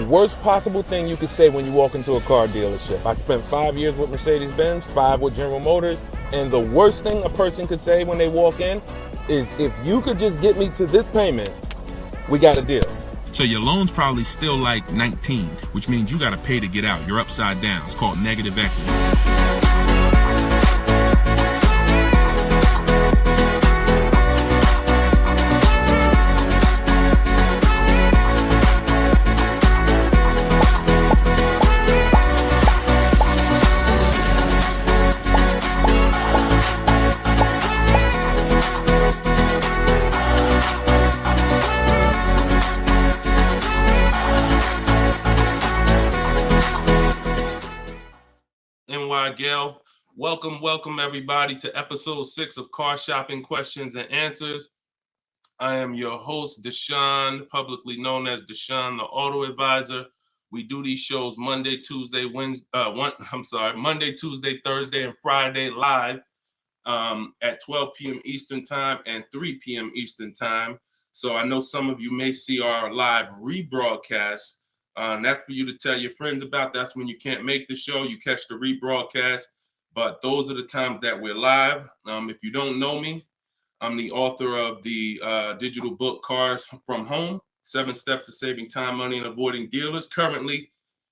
worst possible thing you could say when you walk into a car dealership. I spent 5 years with Mercedes-Benz, 5 with General Motors, and the worst thing a person could say when they walk in is, if you could just get me to this payment, we got a deal. So your loan's probably still like 19, which means you got to pay to get out. You're upside down. It's called negative equity. Gail, welcome everybody to episode 6 of Car Shopping Questions and Answers. I am your host, Deshone, publicly known as Deshone the Auto Advisor. We do these shows Monday, Tuesday, Thursday, and Friday live at 12 p.m. Eastern Time and 3 p.m. Eastern Time. So I know some of you may see our live rebroadcast. That's for you to tell your friends about. That's when you can't make the show. You catch the rebroadcast. But those are the times that we're live. If you don't know me, I'm the author of the digital book, Cars from Home, 7 Steps to Saving Time, Money, and Avoiding Dealers, currently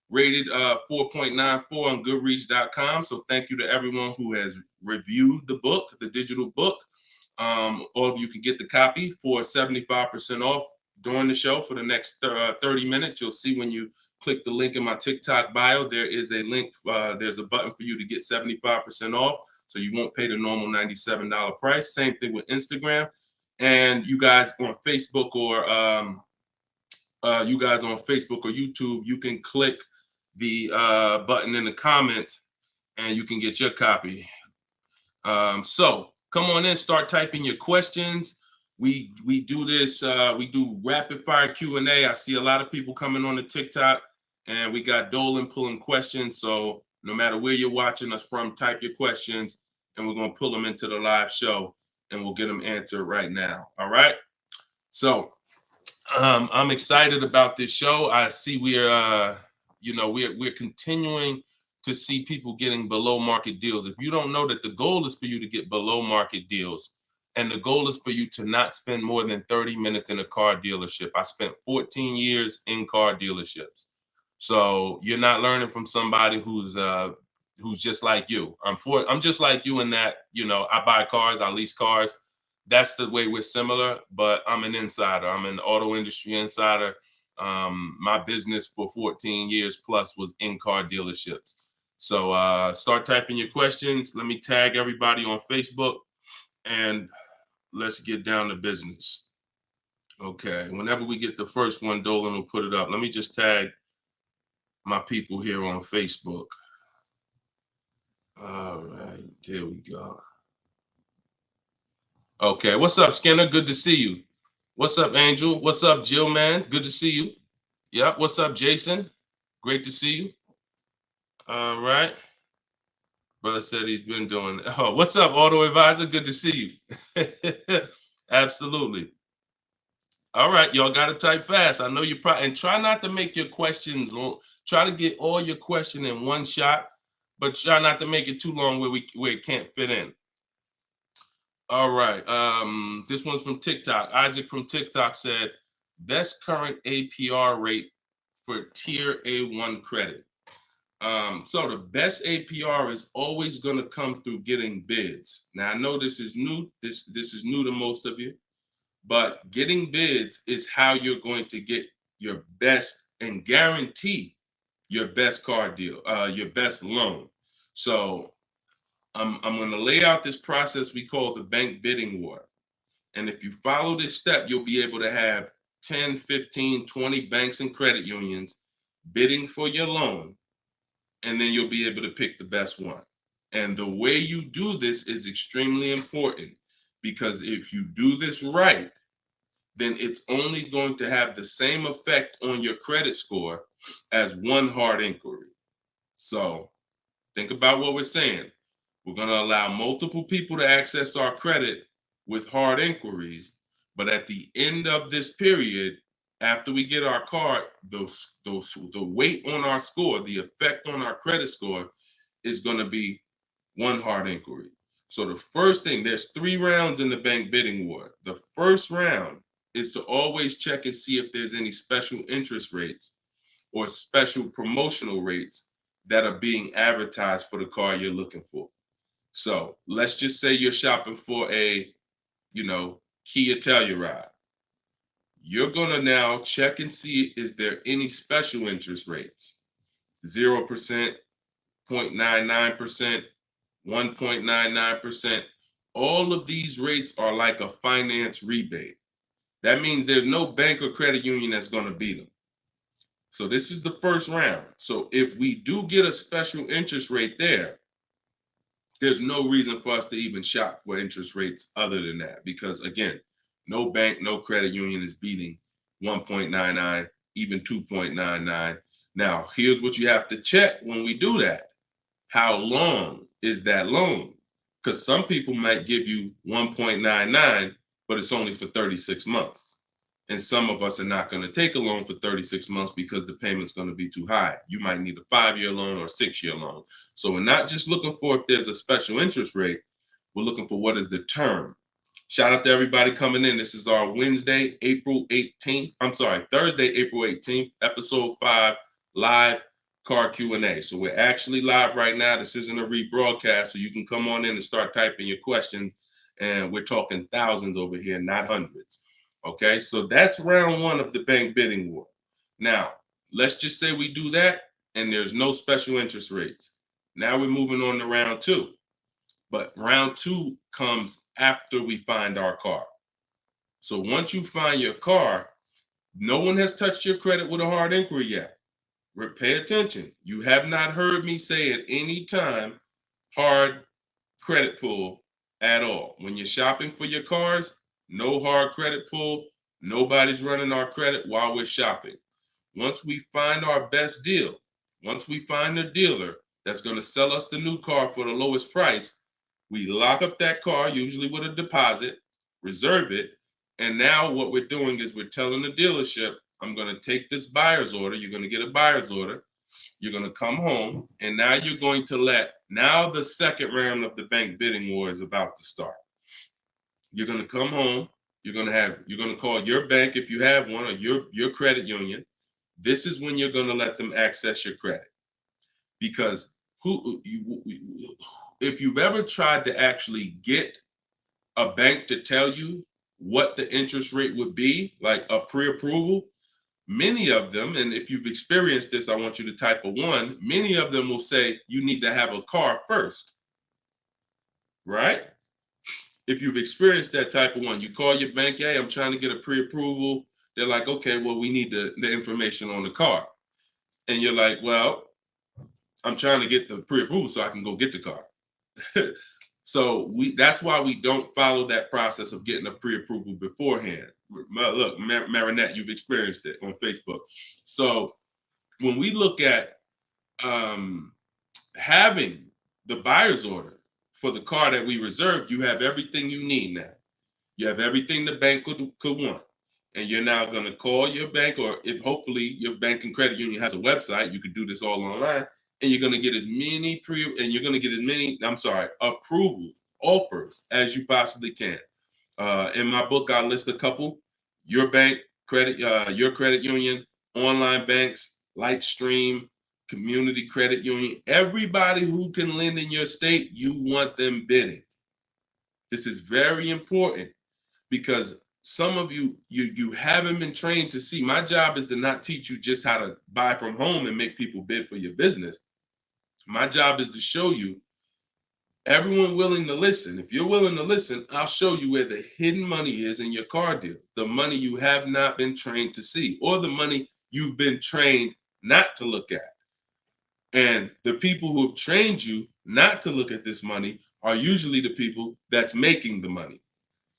rated 4.94 on Goodreads.com. So thank you to everyone who has reviewed the book, the digital book. All of you can get the copy for 75% off during the show for the next 30 minutes. You'll see when you click the link in my TikTok bio, there is a link, there's a button for you to get 75% off. So you won't pay the normal $97 price. Same thing with Instagram. And you guys on Facebook or YouTube, you can click the button in the comments and you can get your copy. So come on in, start typing your questions. We do this, we do rapid fire Q&A. I see a lot of people coming on the TikTok, and we got Dolan pulling questions. So no matter where you're watching us from, type your questions and we're going to pull them into the live show and we'll get them answered right now. All right. So I'm excited about this show. I see we're continuing to see people getting below market deals. If you don't know that the goal is for you to get below market deals, and the goal is for you to not spend more than 30 minutes in a car dealership. I spent 14 years in car dealerships. So you're not learning from somebody who's just like you. I'm just like you in that, I buy cars, I lease cars. That's the way we're similar, but I'm an insider. I'm an auto industry insider. My business for 14 years plus was in car dealerships. So start typing your questions. Let me tag everybody on Facebook and let's get down to business. Okay, whenever we get the first one, Dolan will put it up. Let me just tag my people here on Facebook. All right, there we go. Okay, what's up, Skinner? Good to see you. What's up, Angel? What's up, Jill, man? Good to see you. Yep, what's up, Jason? Great to see you. All right. Brother said he's been doing it. Oh, what's up, Auto Advisor? Good to see you. Absolutely. All right, y'all got to type fast. I know you probably, and try not to make your questions long. Try to get all your question in one shot, but try not to make it too long where it can't fit in. All right. This one's from TikTok. Isaac from TikTok said, best current APR rate for tier A1 credit. So the best APR is always going to come through getting bids. Now I know this is new. This is new to most of you, but getting bids is how you're going to get your best and guarantee your best car deal, your best loan. So I'm going to lay out this process we call the bank bidding war. And if you follow this step, you'll be able to have 10, 15, 20 banks and credit unions bidding for your loan. And then you'll be able to pick the best one. And the way you do this is extremely important, because if you do this right, then it's only going to have the same effect on your credit score as one hard inquiry. So think about what we're saying. We're going to allow multiple people to access our credit with hard inquiries, but at the end of this period, after we get our car, the weight on our score, the effect on our credit score is going to be one hard inquiry. So the first thing, there's 3 rounds in the bank bidding war. The first round is to always check and see if there's any special interest rates or special promotional rates that are being advertised for the car you're looking for. So let's just say you're shopping for a, Kia Telluride. You're gonna now check and see, is there any special interest rates? 0%, 0.99%, 1.99%. All of these rates are like a finance rebate. That means there's no bank or credit union that's gonna beat them. So this is the first round. So if we do get a special interest rate there's no reason for us to even shop for interest rates other than that, because again, no bank, no credit union is beating 1.99, even 2.99. Now, here's what you have to check when we do that. How long is that loan? Because some people might give you 1.99, but it's only for 36 months. And some of us are not going to take a loan for 36 months because the payment's going to be too high. You might need a 5-year loan or a 6-year loan. So we're not just looking for if there's a special interest rate. We're looking for what is the term. Shout out to everybody coming in. This is our Thursday, April 18th, episode 5, live car Q&A. So we're actually live right now. This isn't a rebroadcast, so you can come on in and start typing your questions. And we're talking thousands over here, not hundreds. Okay, so that's round 1 of the bank bidding war. Now, let's just say we do that and there's no special interest rates. Now we're moving on to round 2. But round 2 comes after we find our car. So once you find your car, no one has touched your credit with a hard inquiry yet. Pay attention. You have not heard me say at any time hard credit pull at all. When you're shopping for your cars, no hard credit pull. Nobody's running our credit while we're shopping. Once we find our best deal, once we find a dealer that's going to sell us the new car for the lowest price, we lock up that car, usually with a deposit, reserve it. And now what we're doing is we're telling the dealership, I'm going to take this buyer's order. You're going to get a buyer's order. You're going to come home. And now you're going to now the second round of the bank bidding war is about to start. You're going to come home. You're going to call your bank if you have one, or your credit union. This is when you're going to let them access your credit. Because if you've ever tried to actually get a bank to tell you what the interest rate would be, like a pre-approval, many of them, and if you've experienced this, I want you to type a 1, many of them will say you need to have a car first, right? If you've experienced that type of 1, you call your bank, hey, I'm trying to get a pre-approval. They're like, okay, well, we need the information on the car. And you're like, well, I'm trying to get the pre-approval so I can go get the car. So that's why we don't follow that process of getting a pre-approval beforehand. Look, Marinette, you've experienced it on Facebook. So when we look at having the buyer's order for the car that we reserved, you have everything you need now. You have everything the bank could want. And you're now going to call your bank, or if hopefully your bank and credit union has a website, you could do this all online. And you're going to get as many approvals, offers as you possibly can. In my book, I list a couple: your bank, your credit union, online banks, LIVESTREAM, community credit union, everybody who can lend in your state, you want them bidding. This is very important because some of you haven't been trained to see. My job is to not teach you just how to buy from home and make people bid for your business. My job is to show you everyone willing to listen. If you're willing to listen, I'll show you where the hidden money is in your car deal. The money you have not been trained to see, or the money you've been trained not to look at. And the people who have trained you not to look at this money are usually the people that's making the money.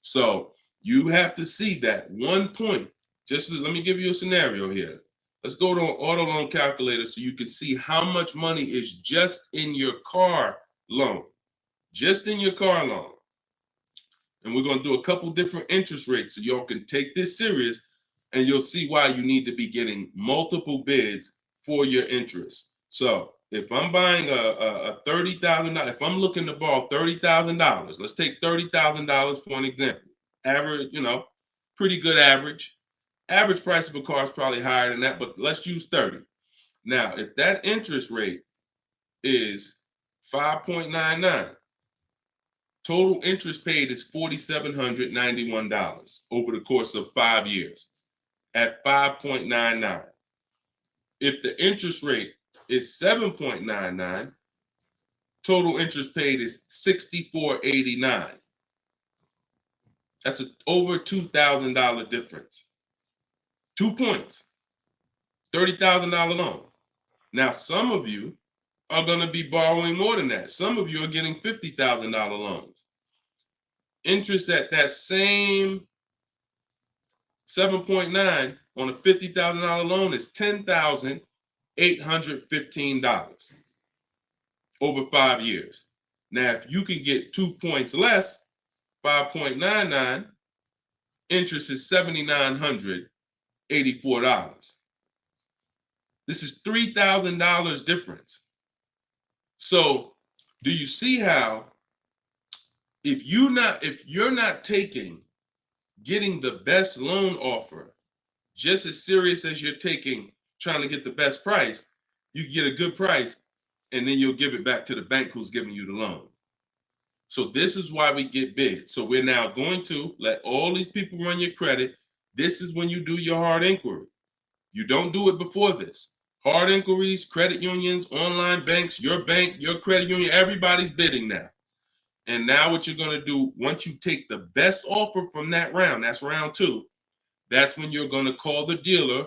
So you have to see that one point. Let me give you a scenario here. Let's go to an auto loan calculator so you can see how much money is just in your car loan. Just in your car loan. And we're going to do a couple different interest rates so y'all can take this serious. And you'll see why you need to be getting multiple bids for your interest. So if I'm buying a $30,000, if I'm looking to borrow $30,000, let's take $30,000 for an example. Average, pretty good average. Average price of a car is probably higher than that, but let's use 30. Now, if that interest rate is 5.99, total interest paid is $4,791 over the course of 5 years at 5.99. If the interest rate is 7.99, total interest paid is $64.89. That's over $2,000 difference. 2 points, $30,000 loan. Now, some of you are going to be borrowing more than that. Some of you are getting $50,000 loans. Interest at that same 7.9 on a $50,000 loan is $10,815 over 5 years. Now, if you can get 2 points less, 5.99, interest is $7,984. This is $3,000 difference. So, do you see how if you're not taking getting the best loan offer just as serious as you're taking trying to get the best price, you get a good price and then you'll give it back to the bank who's giving you the loan. So this is why we get bid. So we're now going to let all these people run your credit. This is when you do your hard inquiry. You don't do it before this. Hard inquiries, credit unions, online banks, your bank, your credit union, everybody's bidding now. And now what you're going to do, once you take the best offer from that round, that's round 2, that's when you're going to call the dealer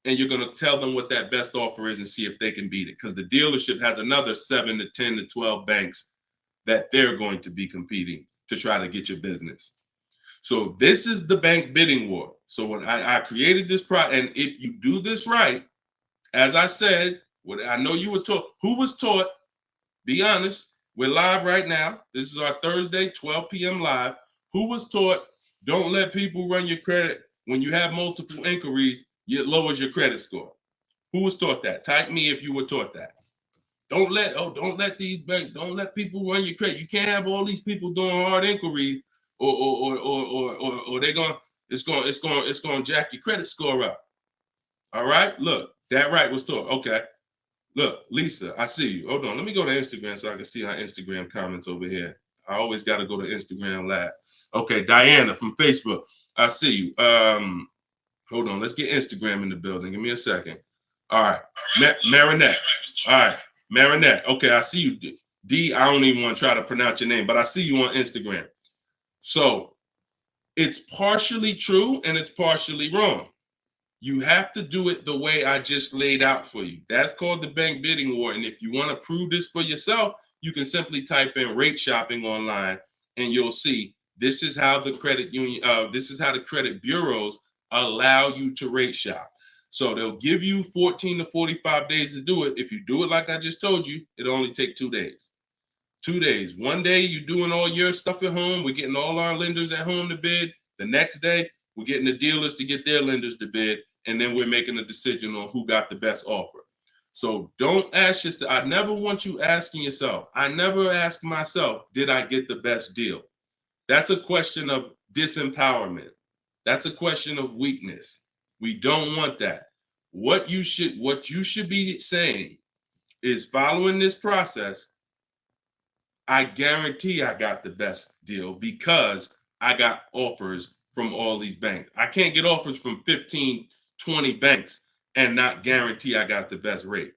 and you're going to tell them what that best offer is and see if they can beat it. Because the dealership has another 7 to 10 to 12 banks that they're going to be competing to try to get your business. So this is the bank bidding war. So when I created this product, and if you do this right, as I said, what I know you were taught, who was taught, be honest, we're live right now. This is our Thursday, 12 p.m. live. Who was taught, don't let people run your credit. When you have multiple inquiries, it lowers your credit score. Who was taught that? Type me if you were taught that. Don't let these banks, don't let people run your credit. You can't have all these people doing hard inquiries or they're going, it's going to jack your credit score up. All right, look, that right was taught. Okay. Look, Lisa, I see you. Hold on. Let me go to Instagram so I can see our Instagram comments over here. I always got to go to Instagram Live. Okay, Diana from Facebook. I see you. Hold on. Let's get Instagram in the building. Give me a second. All right. Marinette. All right. Marinette. Okay, I see you. D, I don't even want to try to pronounce your name, but I see you on Instagram. So it's partially true and it's partially wrong. You have to do it the way I just laid out for you. That's called the bank bidding war. And if you want to prove this for yourself, you can simply type in rate shopping online and you'll see this is how the credit union, this is how the credit bureaus allow you to rate shop. So they'll give you 14 to 45 days to do it. If you do it like I just told you, it'll only take 2 days. 2 days. One day you're doing all your stuff at home. We're getting all our lenders at home to bid. The next day, we're getting the dealers to get their lenders to bid. And then we're making a decision on who got the best offer. So don't ask yourself. I never want you asking yourself. I never ask myself, did I get the best deal? That's a question of disempowerment. That's a question of weakness. We don't want that. What you should be saying is, following this process, I guarantee I got the best deal because I got offers from all these banks. I can't get offers from 15, 20 banks and not guarantee I got the best rate.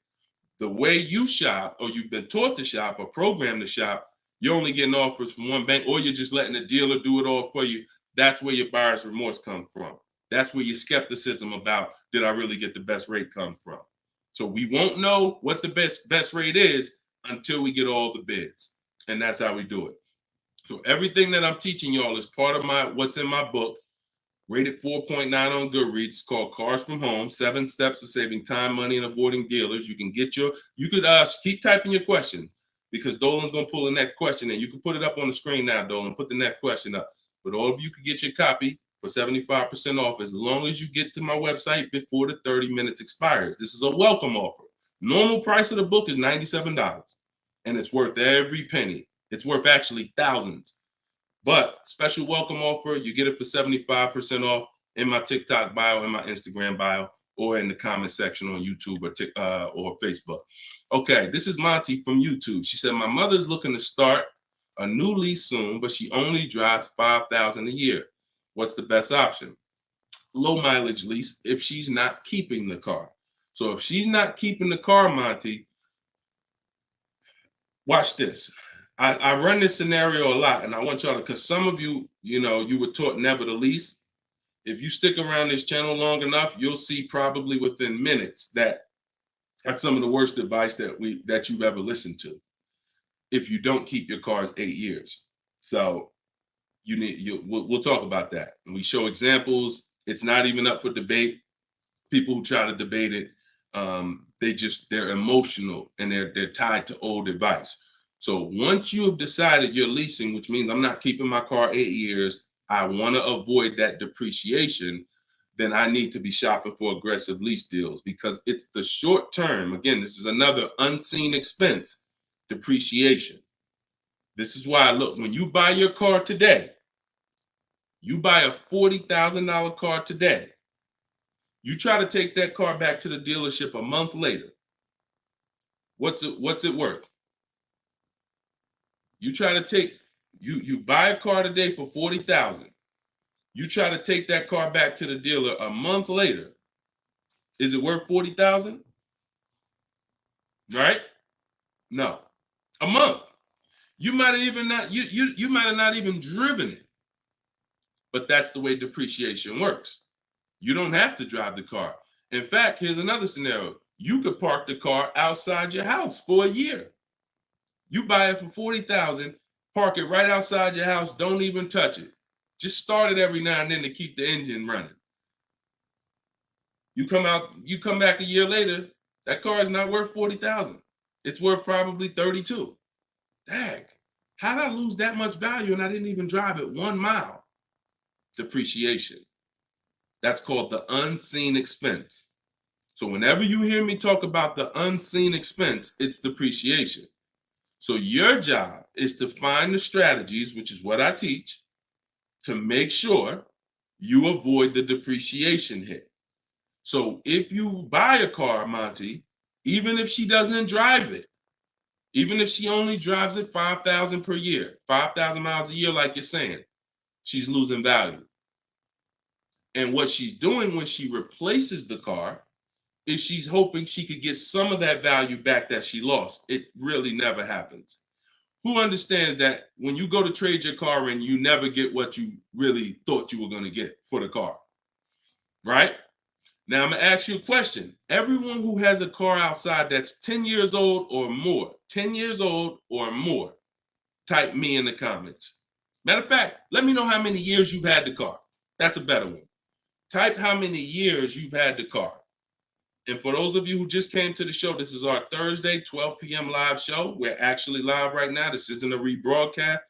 The way you shop, or you've been taught to shop or programmed to shop, you're only getting offers from one bank, or you're just letting the dealer do it all for you. That's where your buyer's remorse comes from. That's where your skepticism about, did I really get the best rate, come from. So we won't know what the best rate is until we get all the bids. And that's how we do it. So everything that I'm teaching y'all is part of what's in my book, rated 4.9 on Goodreads. It's called Cars from Home, 7 Steps to Saving Time, Money, and Avoiding Dealers. You could keep typing your questions because Dolan's going to pull the next question in. You can put it up on the screen now, Dolan. Put the next question up. But all of you could get your copy for 75% off as long as you get to my website before the 30 minutes expires. This is a welcome offer. Normal price of the book is $97, and it's worth every penny. It's worth actually thousands. But special welcome offer, you get it for 75% off in my TikTok bio, in my Instagram bio, or in the comment section on YouTube or Facebook. Okay, this is Monty from YouTube. She said, my mother's looking to start a new lease soon, but she only drives 5,000 a year. What's the best option? Low mileage lease if she's not keeping the car. So if she's not keeping the car, Monty, watch this. I run this scenario a lot, and I want y'all to, because some of you, you were taught never to lease. If you stick around this channel long enough, you'll see probably within minutes that that's some of the worst advice that you've ever listened to. If you don't keep your cars 8 years, so we'll talk about that. And we show examples. It's not even up for debate. People who try to debate it, they're emotional and they're tied to old advice. So once you have decided you're leasing, which means I'm not keeping my car 8 years, I want to avoid that depreciation, then I need to be shopping for aggressive lease deals, because it's the short term. Again, this is another unseen expense, depreciation. This is why, look, when you buy your car today, you buy a $40,000 car today. You try to take that car back to the dealership a month later. What's it worth? You try to take, you buy a car today for $40,000. You try to take that car back to the dealer a month later. Is it worth $40,000? Right? No. A month. You might have even not, you might have not even driven it. But that's the way depreciation works. You don't have to drive the car. In fact, here's another scenario. You could park the car outside your house for a year. You buy it for $40,000, park it right outside your house, don't even touch it. Just start it every now and then to keep the engine running. You come back a year later, that car is not worth $40,000. It's worth probably $32,000. Dang, how did I lose that much value and I didn't even drive it 1 mile? Depreciation. That's called the unseen expense. So whenever you hear me talk about the unseen expense, it's depreciation. So your job is to find the strategies, which is what I teach, to make sure you avoid the depreciation hit. So if you buy a car, Monty, even if she doesn't drive it, even if she only drives it 5,000 per year, 5,000 miles a year, like you're saying, she's losing value. And what she's doing when she replaces the car is she's hoping she could get some of that value back that she lost. It really never happens. Who understands that when you go to trade your car in, you never get what you really thought you were going to get for the car, right? Now I'm going to ask you a question. Everyone who has a car outside that's 10 years old or more, 10 years old or more, type me in the comments. Matter of fact, let me know how many years you've had the car. That's a better one. Type how many years you've had the car. And for those of you who just came to the show, this is our Thursday, 12 p.m. live show. We're actually live right now. This isn't a rebroadcast,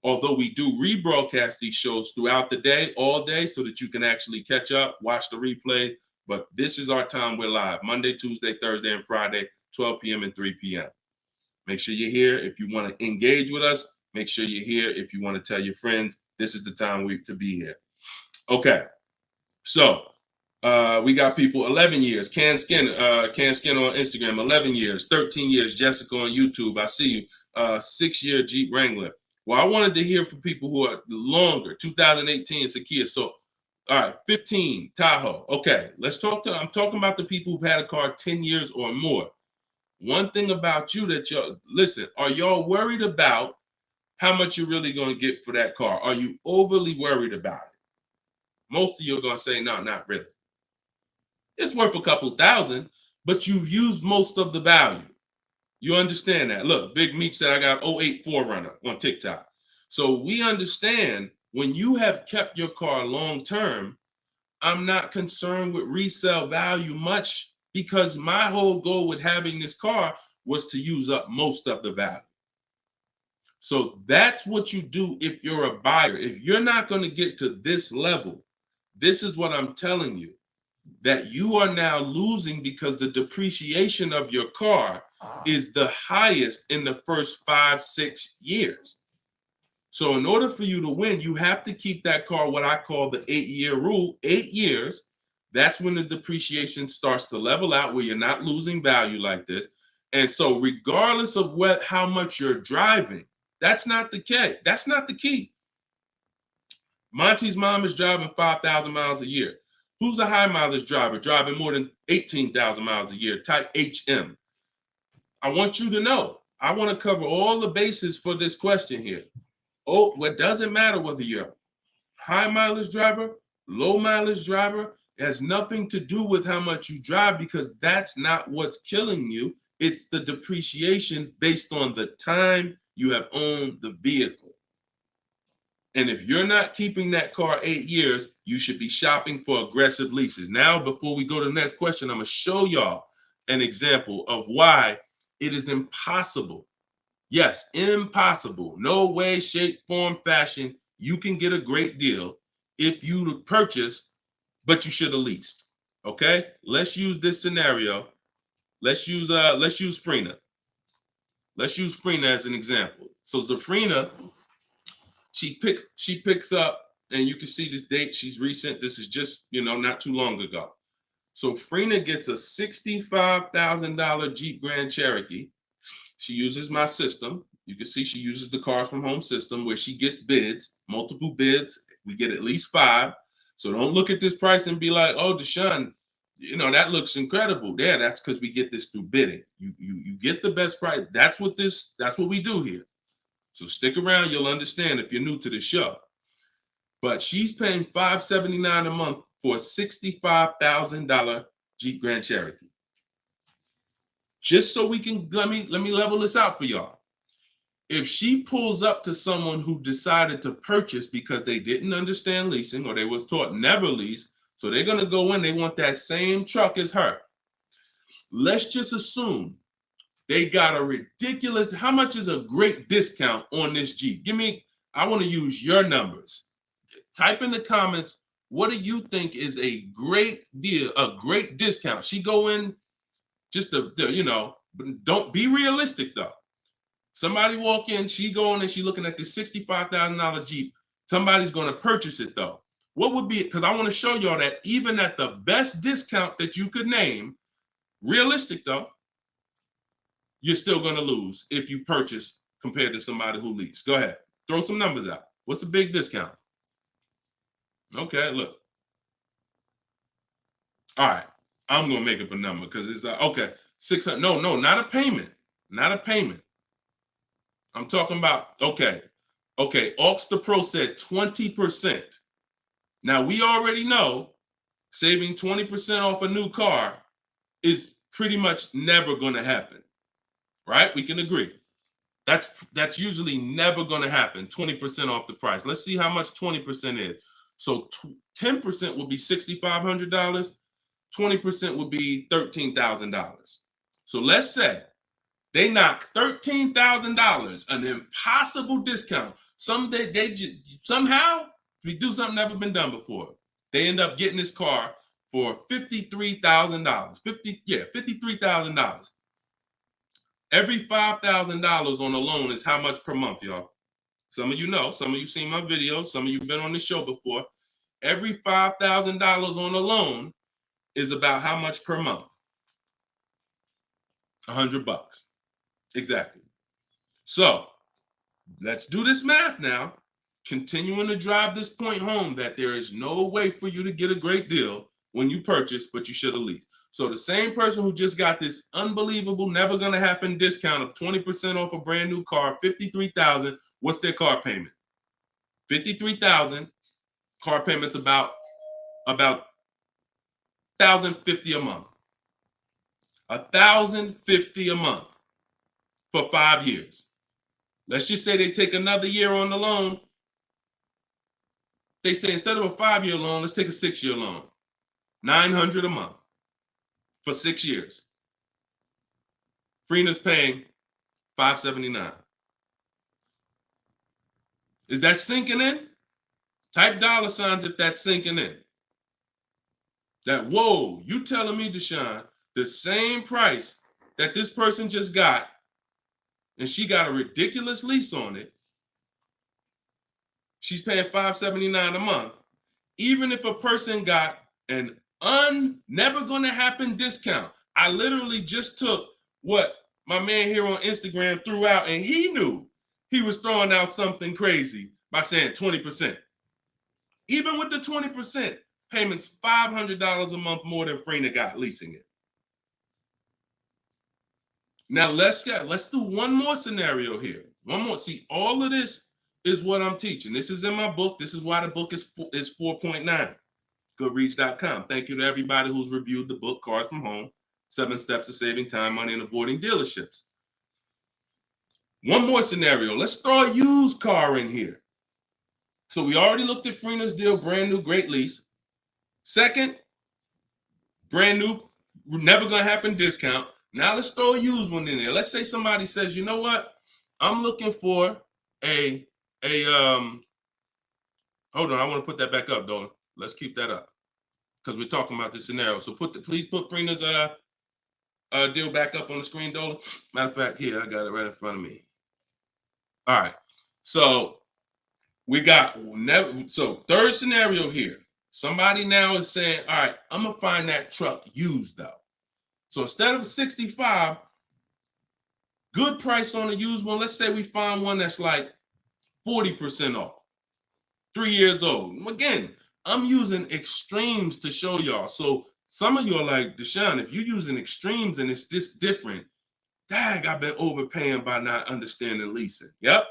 although we do rebroadcast these shows throughout the day, all day, so that you can actually catch up, watch the replay. But this is our time. We're live Monday, Tuesday, Thursday, and Friday, 12 p.m. and 3 p.m. Make sure you're here. If you want to engage with us, make sure you're here. If you want to tell your friends, this is the time to be here. Okay. So we got people 11 years. Can Skin on Instagram, 11 years, 13 years. Jessica on YouTube, I see you. 6-year Jeep Wrangler. Well, I wanted to hear from people who are longer. 2018 Sakia. So, all right, 15 Tahoe. Okay, I'm talking about the people who've had a car 10 years or more. One thing about you that listen, are y'all worried about how much you're really going to get for that car? Are you overly worried about it? Most of you are going to say, no, not really. It's worth a couple thousand, but you've used most of the value. You understand that? Look, Big Meek said I got 08 4Runner on TikTok. So we understand when you have kept your car long term, I'm not concerned with resale value much, because my whole goal with having this car was to use up most of the value. So that's what you do if you're a buyer. If you're not going to get to this level This is what I'm telling you, that you are now losing because the depreciation of your car is the highest in the first 5-6 years. So in order for you to win, you have to keep that car, what I call the 8-year rule. 8 years, that's when the depreciation starts to level out, where you're not losing value like this. And so regardless of how much you're driving, that's not the key. That's not the key. Monty's mom is driving 5,000 miles a year. Who's a high mileage driver driving more than 18,000 miles a year? Type HM. I want you to know, I want to cover all the bases for this question here. Oh, what doesn't matter whether you're a high mileage driver, low mileage driver, it has nothing to do with how much you drive, because that's not what's killing you. It's the depreciation based on the time you have owned the vehicle. And if you're not keeping that car 8 years, you should be shopping for aggressive leases. Now, before we go to the next question, I'm going to show y'all an example of why it is impossible. Yes, impossible. No way, shape, form, fashion. You can get a great deal if you purchase, but you should have leased. Okay? Let's use this scenario. Let's use Frina. Let's use Frina as an example. So Zafrina, she picks up, and you can see this date. She's recent. This is just, not too long ago. So Frina gets a $65,000 Jeep Grand Cherokee. She uses my system. You can see she uses the Cars from Home system, where she gets bids, multiple bids. We get at least 5. So don't look at this price and be like, oh, Deshone, that looks incredible. Yeah, that's because we get this through bidding. You get the best price. That's what we do here. So stick around, you'll understand if you're new to the show. But she's paying $579 a month for a $65,000 Jeep Grand Cherokee. Just so we can, let me level this out for y'all. If she pulls up to someone who decided to purchase because they didn't understand leasing, or they was taught never lease, so they're going to go in, they want that same truck as her. Let's just assume they got a ridiculous, how much is a great discount on this Jeep? I want to use your numbers. Type in the comments, what do you think is a great deal, a great discount? She go in just don't be realistic though. Somebody walk in, she going and she looking at this $65,000 Jeep. Somebody's going to purchase it though. What would be, because I want to show y'all that even at the best discount that you could name, realistic though, you're still going to lose if you purchase compared to somebody who leased. Go ahead. Throw some numbers out. What's a big discount? Okay, look. All right. I'm going to make up a number because it's like, okay, 600. No, not a payment. Not a payment. I'm talking about, okay. Aux the Pro said 20%. Now, we already know saving 20% off a new car is pretty much never going to happen. Right? We can agree. That's usually never going to happen, 20% off the price. Let's see how much 20% is. So 10% would be $6,500. 20% would be $13,000. So let's say they knock $13,000, an impossible discount. Somehow we do something never been done before. They end up getting this car for $53,000. $53,000. Every $5,000 on a loan is how much per month, y'all? Some of you know, some of you seen my videos, some of you been on the show before. Every $5,000 on a loan is about how much per month? $100. Exactly. So let's do this math now. Continuing to drive this point home that there is no way for you to get a great deal when you purchase, but you should have leased. So the same person who just got this unbelievable, never going to happen discount of 20% off a brand new car, $53,000, what's their car payment? $53,000, car payment's about $1,050 a month. $1,050 a month for 5 years. Let's just say they take another year on the loan. They say instead of a 5-year loan, let's take a 6-year loan. $900 a month for 6 years. Freena's paying $579. Is that sinking in? Type $ if that's sinking in. that, whoa, you telling me, Deshone, the same price that this person just got, and she got a ridiculous lease on it, she's paying $579 a month. Even if a person got an never gonna happen discount. I literally just took what my man here on Instagram threw out, and he knew he was throwing out something crazy by saying 20%. Even with the 20%, payments $500 a month more than Freener got leasing it. Now let's do one more scenario here. One more. See, all of this is what I'm teaching. This is in my book. This is why the book is 4.9. Goodreads.com. Thank you to everybody who's reviewed the book, Cars from Home, 7 Steps to Saving Time, Money, and Avoiding Dealerships. One more scenario. Let's throw a used car in here. So we already looked at Freener's deal, brand new, great lease. Second, brand new, never gonna happen discount. Now let's throw a used one in there. Let's say somebody says, you know what? I'm looking for hold on, I want to put that back up, Dolan. Let's keep that up because we're talking about this scenario. So please put Freener's deal back up on the screen, Dolan. Matter of fact, here, I got it right in front of me. All right. So we got third scenario here. Somebody now is saying, all right, I'm gonna find that truck used though. So instead of 65, good price on a used one. Let's say we find one that's like 40% off, 3 years old. Again, I'm using extremes to show y'all. So some of you are like, Deshone, if you're using extremes and it's this different, dang, I've been overpaying by not understanding leasing. Yep.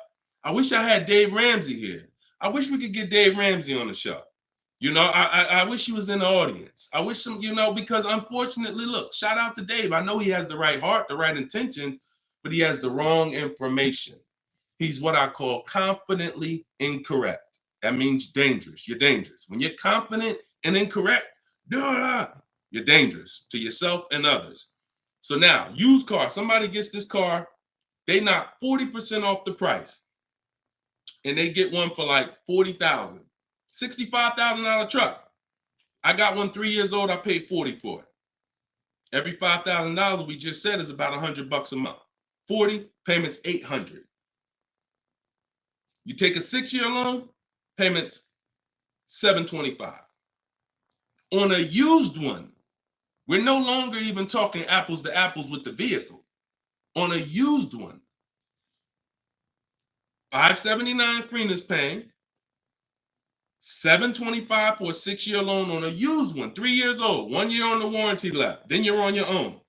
I wish I had Dave Ramsey here. I wish we could get Dave Ramsey on the show. You know, I wish he was in the audience. I wish him, because unfortunately, look, shout out to Dave. I know he has the right heart, the right intentions, but he has the wrong information. He's what I call confidently incorrect. That means dangerous. You're dangerous. When you're confident and incorrect, you're dangerous to yourself and others. So now, used car, somebody gets this car, they knock 40% off the price, and they get one for like $40,000. $65,000 truck. I got one 3 years old. I paid $40 for it. Every $5,000 we just said is about $100 a month. 40 payments, $800. You take a 6-year loan, payments $725. On a used one, we're no longer even talking apples to apples with the vehicle. On a used one, $579 Freener's paying, $725 for a 6-year loan on a used one, 3 years old, 1 year on the warranty left. Then you're on your own.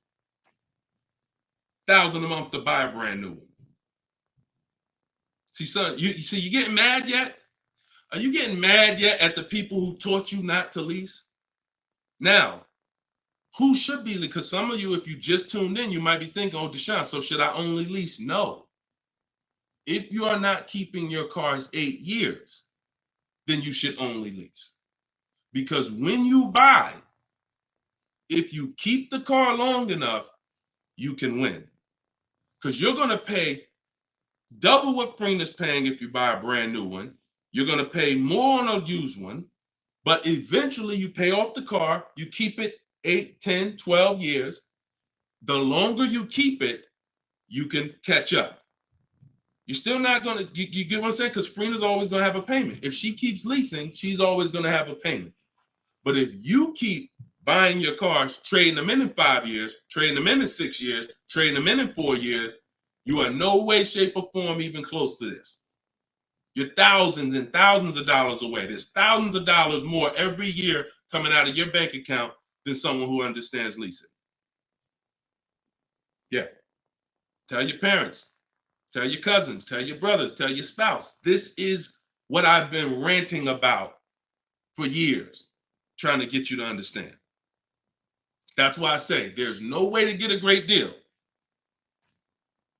$1,000 a month to buy a brand new one. See, son, you getting mad yet? Are you getting mad yet at the people who taught you not to lease? Now, who should be? Because some of you, if you just tuned in, you might be thinking, oh, Deshone, so should I only lease? No. If you are not keeping your cars 8 years, then you should only lease. Because when you buy, if you keep the car long enough, you can win. Because you're going to pay double what Freener's paying if you buy a brand new one. You're going to pay more on a used one, but eventually you pay off the car, you keep it 8, 10, 12 years. The longer you keep it, you can catch up. You're still not going to, you get what I'm saying? Because Freener's always going to have a payment. If she keeps leasing, she's always going to have a payment. But if you keep buying your cars, trading them in 5 years, trading them in 6 years, trading them in 4 years, you are no way, shape, or form even close to this. You're thousands and thousands of dollars away. There's thousands of dollars more every year coming out of your bank account than someone who understands leasing. Yeah. Tell your parents. Tell your cousins, tell your brothers, tell your spouse. This is what I've been ranting about for years, trying to get you to understand. That's why I say there's no way to get a great deal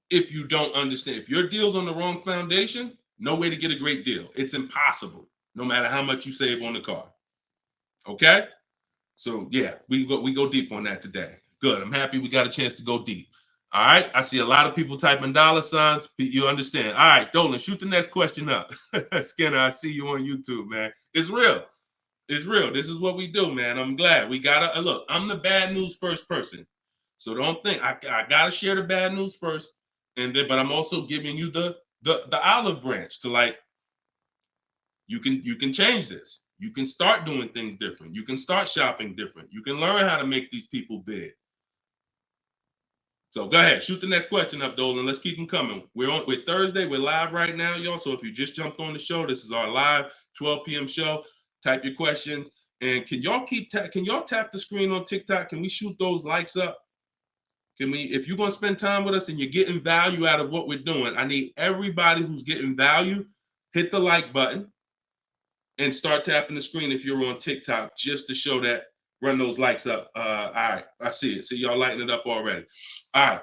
if you don't understand. If your deal's on the wrong foundation, no way to get a great deal. It's impossible, no matter how much you save on the car. Okay? So yeah, we go deep on that today. Good. I'm happy we got a chance to go deep. All right. I see a lot of people typing $signs. You understand. All right, Dolan, shoot the next question up. Skinner, I see you on YouTube, man. It's real. It's real. This is what we do, man. I'm glad we gotta look. I'm the bad news first person, so don't think I gotta share the bad news first, and then but I'm also giving you the olive branch to like you can change this. You can start doing things different. You can start shopping different. You can learn how to make these people big. So go ahead, shoot the next question up, Dolan. Let's keep them coming. We're Thursday. We're live right now, y'all. So if you just jumped on the show, this is our live 12 p.m. show. Type your questions, and can y'all tap the screen on TikTok? Can we shoot those likes up? Can we? If you're gonna spend time with us and you're getting value out of what we're doing, I need everybody who's getting value hit the like button and start tapping the screen if you're on TikTok, just to show that. Run those likes up. All right, I see it. See y'all lighting it up already. All right,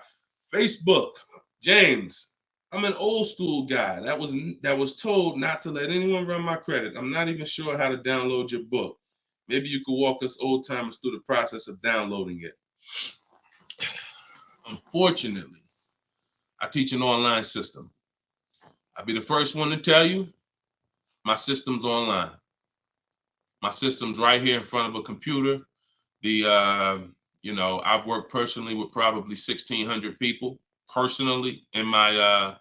Facebook, James. I'm an old school guy that was told not to let anyone run my credit. I'm not even sure how to download your book. Maybe you could walk us old timers through the process of downloading it. Unfortunately, I teach an online system. I'll be the first one to tell you my system's online. My system's right here in front of a computer. I've worked personally with probably 1,600 people personally in my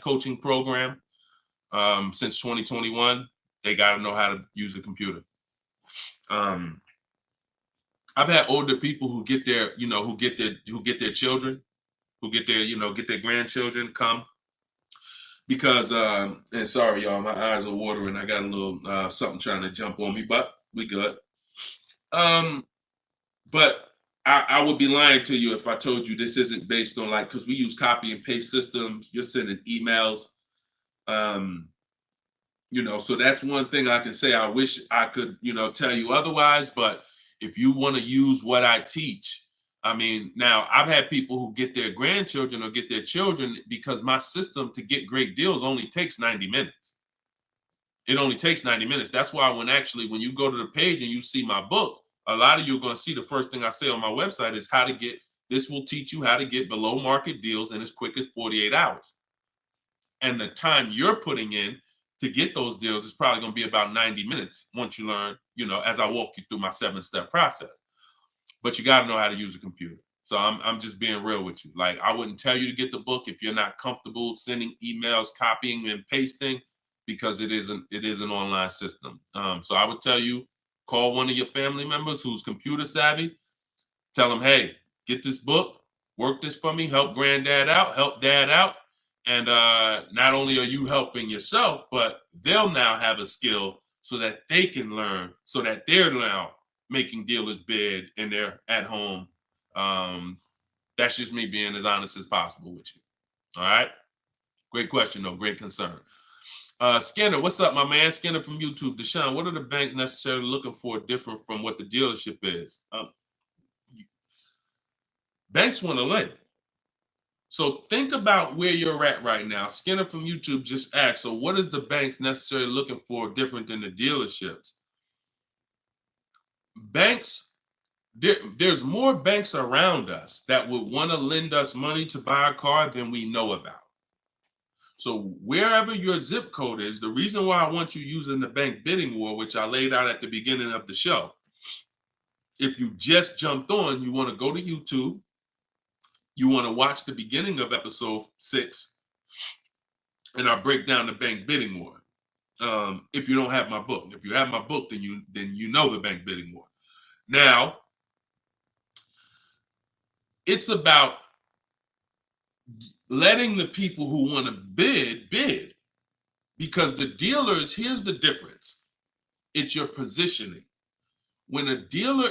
coaching program since 2021. They got to know how to use a computer. I've had older people who get their children, who get their grandchildren come because and sorry y'all, my eyes are watering. I got a little something trying to jump on me, but we good. But I would be lying to you if I told you this isn't based on because we use copy and paste systems. You're sending emails. So that's one thing I can say. I wish I could, tell you otherwise. But if you want to use what I teach, now I've had people who get their grandchildren or get their children because my system to get great deals only takes 90 minutes. It only takes 90 minutes. That's why when you go to the page and you see my book, a lot of you are going to see the first thing I say on my website is this will teach you how to get below market deals in as quick as 48 hours. And the time you're putting in to get those deals is probably going to be about 90 minutes once you learn, as I walk you through my 7-step process. But you got to know how to use a computer. So I'm just being real with you. Like, I wouldn't tell you to get the book if you're not comfortable sending emails, copying and pasting, because it is an online system. So I would tell you, call one of your family members who's computer savvy. Tell them, hey, get this book, work this for me, help granddad out, help dad out. And not only are you helping yourself, but they'll now have a skill so that they can learn, so that they're now making dealers bid and they're at home. That's just me being as honest as possible with you. All right. Great question, though. Great concern. Skinner, what's up, my man? Skinner from YouTube. Deshone, what are the bank necessarily looking for different from what the dealership is? Banks want to lend. So think about where you're at right now. Skinner from YouTube just asked, so what is the banks necessarily looking for different than the dealerships? Banks, there's more banks around us that would want to lend us money to buy a car than we know about. So wherever your zip code is, the reason why I want you using the bank bidding war, which I laid out at the beginning of the show, if you just jumped on, you want to go to YouTube, you want to watch the beginning of episode 6, and I'll break down the bank bidding war. If you don't have my book. If you have my book, then you know the bank bidding war. Now, it's about letting the people who want to bid, because the dealers, here's the difference. It's your positioning. When a dealer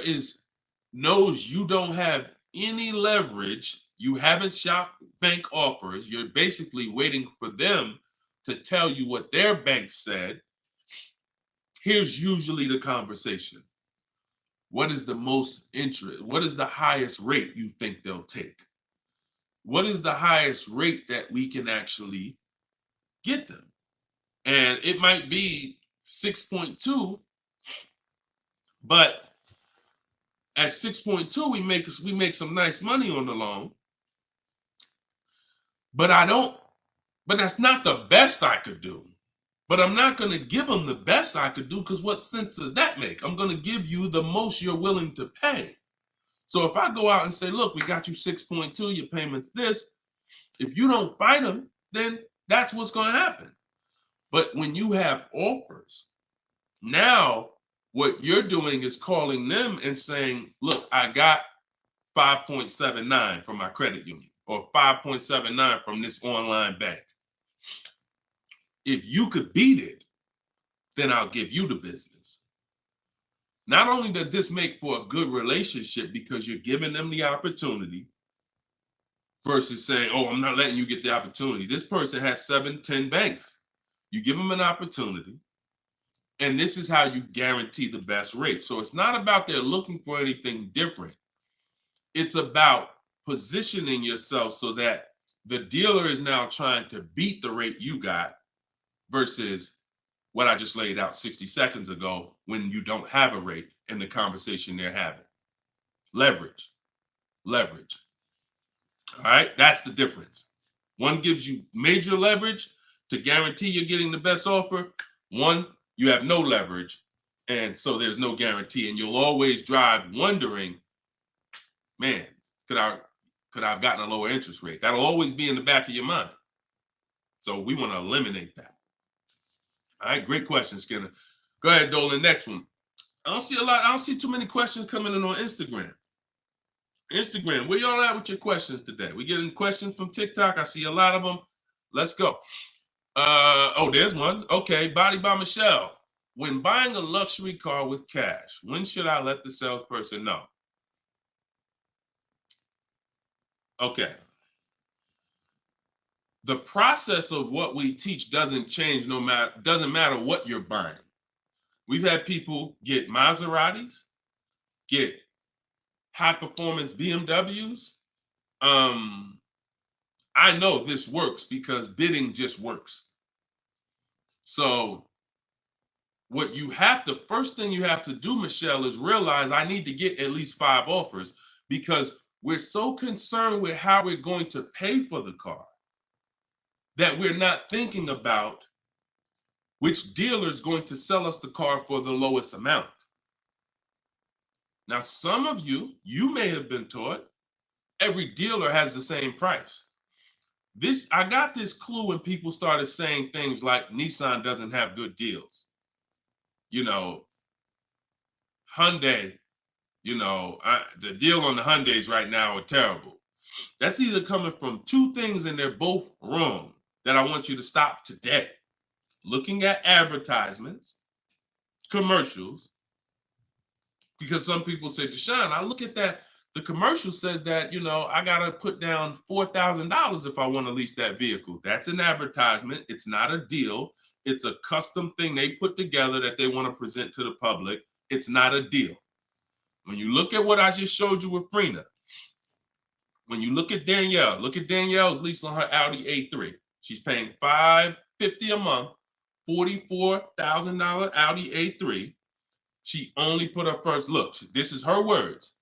knows you don't have any leverage, you haven't shopped bank offers, you're basically waiting for them to tell you what their bank said. Here's usually the conversation. What is the most interest? What is the highest rate you think they'll take? What is the highest rate that we can actually get them? And it might be 6.2, but at 6.2, we make some nice money on the loan. But that's not the best I could do. But I'm not going to give them the best I could do, because what sense does that make? I'm going to give you the most you're willing to pay. So if I go out and say, look, we got you 6.2, your payment's this. If you don't fight them, then that's what's going to happen. But when you have offers, now what you're doing is calling them and saying, look, I got 5.79 from my credit union, or 5.79 from this online bank. If you could beat it, then I'll give you the business. Not only does this make for a good relationship because you're giving them the opportunity versus saying, oh, I'm not letting you get the opportunity. This person has 7, 10 banks. You give them an opportunity, and this is how you guarantee the best rate. So it's not about they're looking for anything different. It's about positioning yourself so that the dealer is now trying to beat the rate you got versus what I just laid out 60 seconds ago when you don't have a rate in the conversation they're having. Leverage. Leverage. All right, that's the difference. One gives you major leverage to guarantee you're getting the best offer. One, you have no leverage, and so there's no guarantee, and you'll always drive wondering, man, could I have gotten a lower interest rate? That'll always be in the back of your mind. So we want to eliminate that. All right, great question, Skinner. Go ahead, Dolan. Next one. I don't see too many questions coming in on Instagram. Instagram, where y'all at with your questions today? We getting questions from TikTok. I see a lot of them. Let's go. Oh, there's one. Okay, Body by Michelle. When buying a luxury car with cash, when should I let the salesperson know? Okay. The process of what we teach doesn't change doesn't matter what you're buying. We've had people get Maseratis, get high performance BMWs. I know this works because bidding just works. So first thing you have to do, Michelle, is realize I need to get at least 5 offers, because we're so concerned with how we're going to pay for the car that we're not thinking about which dealer is going to sell us the car for the lowest amount. Now, some of you may have been taught every dealer has the same price. I got this clue when people started saying things like Nissan doesn't have good deals. Hyundai, the deal on the Hyundais right now are terrible. That's either coming from 2 things, and they're both wrong, that I want you to stop today. Looking at advertisements, commercials, because some people say, Deshone, I look at that, the commercial says that, I got to put down $4,000 if I want to lease that vehicle. That's an advertisement. It's not a deal. It's a custom thing they put together that they want to present to the public. It's not a deal. When you look at what I just showed you with Frina, when you look at Danielle's lease on her Audi A3. She's paying $550 a month, $44,000 Audi A3. She only put her first look. This is her words.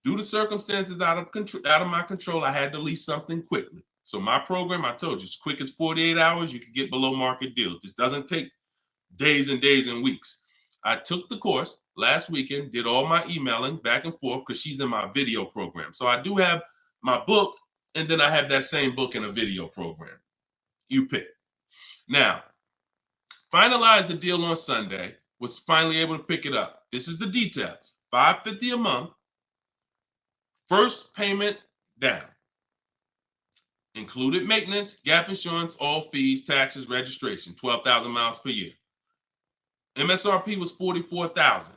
Due to circumstances out of my control, I had to lease something quickly. So my program, I told you, as quick as 48 hours, you can get below market deals. This doesn't take days and days and weeks. I took the course last weekend, did all my emailing back and forth because she's in my video program. So I do have my book, and then I have that same book in a video program. You pick. Now, finalized the deal on Sunday, was finally able to pick it up. This is the details. $550 a month, first payment down. Included maintenance, gap insurance, all fees, taxes, registration, 12,000 miles per year. MSRP was $44,000.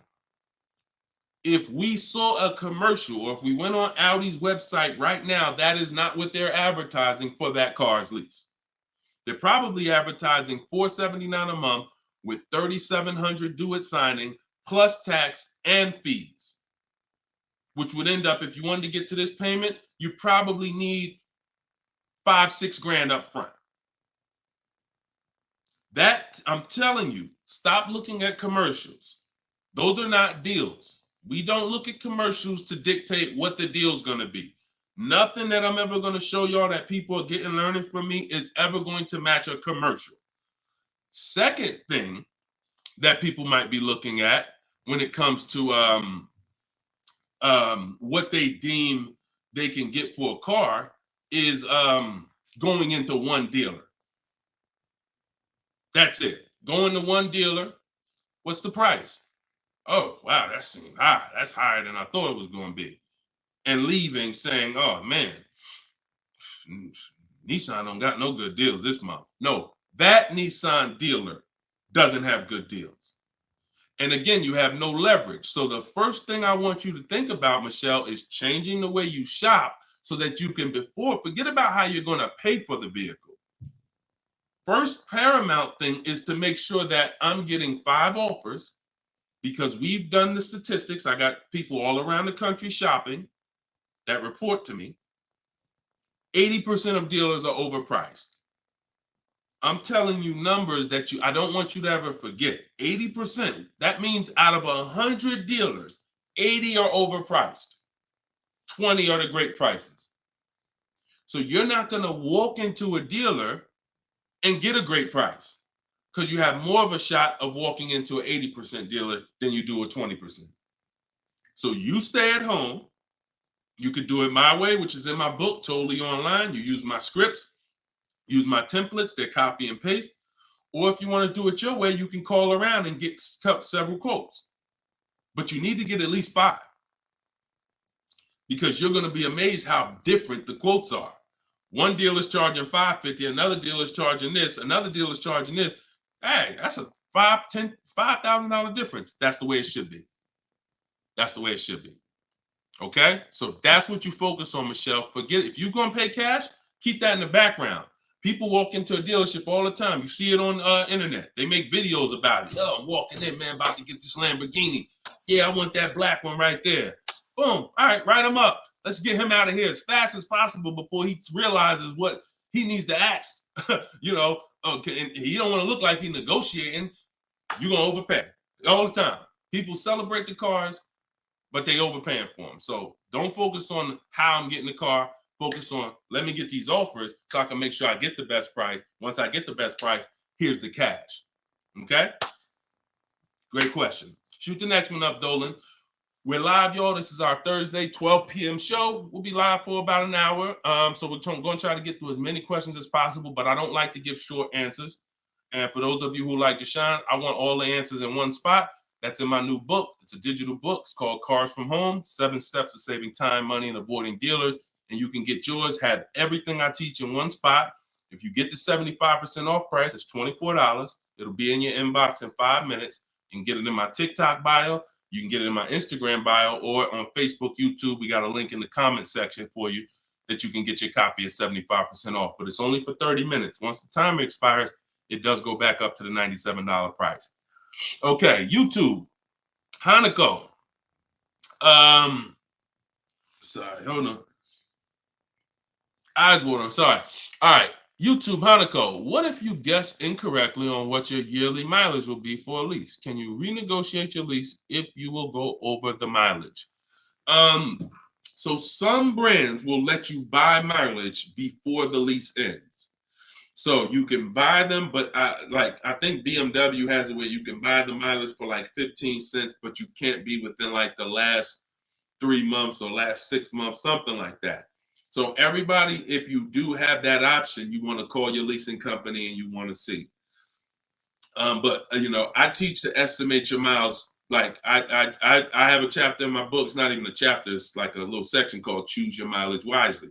If we saw a commercial, or if we went on Audi's website right now, that is not what they're advertising for that car's lease. They're probably advertising $479 a month with $3,700 due at signing, plus tax and fees, which would end up, if you wanted to get to this payment, you probably need $5-6 grand up front. That, I'm telling you, stop looking at commercials. Those are not deals. We don't look at commercials to dictate what the deal's going to be. Nothing that I'm ever going to show y'all that people are learning from me is ever going to match a commercial. Second thing that people might be looking at when it comes to what they deem they can get for a car is going into one dealer. That's it. Going to one dealer. What's the price? Oh, wow, that seemed high. That's higher than I thought it was going to be. And leaving saying, oh, man, Nissan don't got no good deals this month. No, that Nissan dealer doesn't have good deals. And again, you have no leverage. So the first thing I want you to think about, Michelle, is changing the way you shop so that you can forget about how you're going to pay for the vehicle. First paramount thing is to make sure that I'm getting 5 offers, because we've done the statistics. I got people all around the country shopping that report to me. 80% of dealers are overpriced. I'm telling you numbers that I don't want you to ever forget. 80%. That means out of 100 dealers, 80 are overpriced. 20 are the great prices. So you're not going to walk into a dealer and get a great price, because you have more of a shot of walking into an 80% dealer than you do a 20%. So you stay at home. You could do it my way, which is in my book, totally online. You use my scripts, use my templates, they're copy and paste. Or if you want to do it your way, you can call around and get several quotes. But you need to get at least 5, because you're going to be amazed how different the quotes are. One dealer's charging $550, another dealer's charging this, another dealer's charging this. Hey, that's a $5,000 difference. That's the way it should be. That's the way it should be. Okay? So that's what you focus on, Michelle. Forget, if you're going to pay cash, keep that in the background. People walk into a dealership all the time. You see it on internet. They make videos about it. Oh, I'm walking in, man, about to get this Lamborghini. Yeah, I want that black one right there. Boom. All right, write him up. Let's get him out of here as fast as possible before he realizes what he needs to ask. Okay, and he don't want to look like he's negotiating. You're going to overpay all the time. People celebrate the cars, but they overpaying for them. So don't focus on how I'm getting the car. Focus on, let me get these offers so I can make sure I get the best price. Once I get the best price, here's the cash. Okay? Great question. Shoot the next one up, Dolan. We're live, y'all. This is our Thursday, 12 p.m. show. We'll be live for about an hour. So we're going to try to get through as many questions as possible, but I don't like to give short answers. And for those of you who like to shine, I want all the answers in one spot. That's in my new book. It's a digital book. It's called Cars from Home, 7 Steps to Saving Time, Money, and Avoiding Dealers. And you can get yours, have everything I teach in one spot. If you get the 75% off price, it's $24. It'll be in your inbox in 5 minutes. You can get it in my TikTok bio. You can get it in my Instagram bio, or on Facebook, YouTube. We got a link in the comment section for you that you can get your copy at 75% off. But it's only for 30 minutes. Once the timer expires, it does go back up to the $97 price. Okay, YouTube. Hanako. Sorry, hold on. Eyes water, I'm sorry. All right, YouTube, Hanako. What if you guess incorrectly on what your yearly mileage will be for a lease? Can you renegotiate your lease if you will go over the mileage? So some brands will let you buy mileage before the lease ends. So you can buy them, but I think BMW has it where you can buy the mileage for like 15 cents, but you can't be within like the last 3 months or last 6 months, something like that. So everybody, if you do have that option, you want to call your leasing company and you want to see. But I teach to estimate your miles. Like I have a chapter in my book. It's not even a chapter. It's like a little section called Choose Your Mileage Wisely,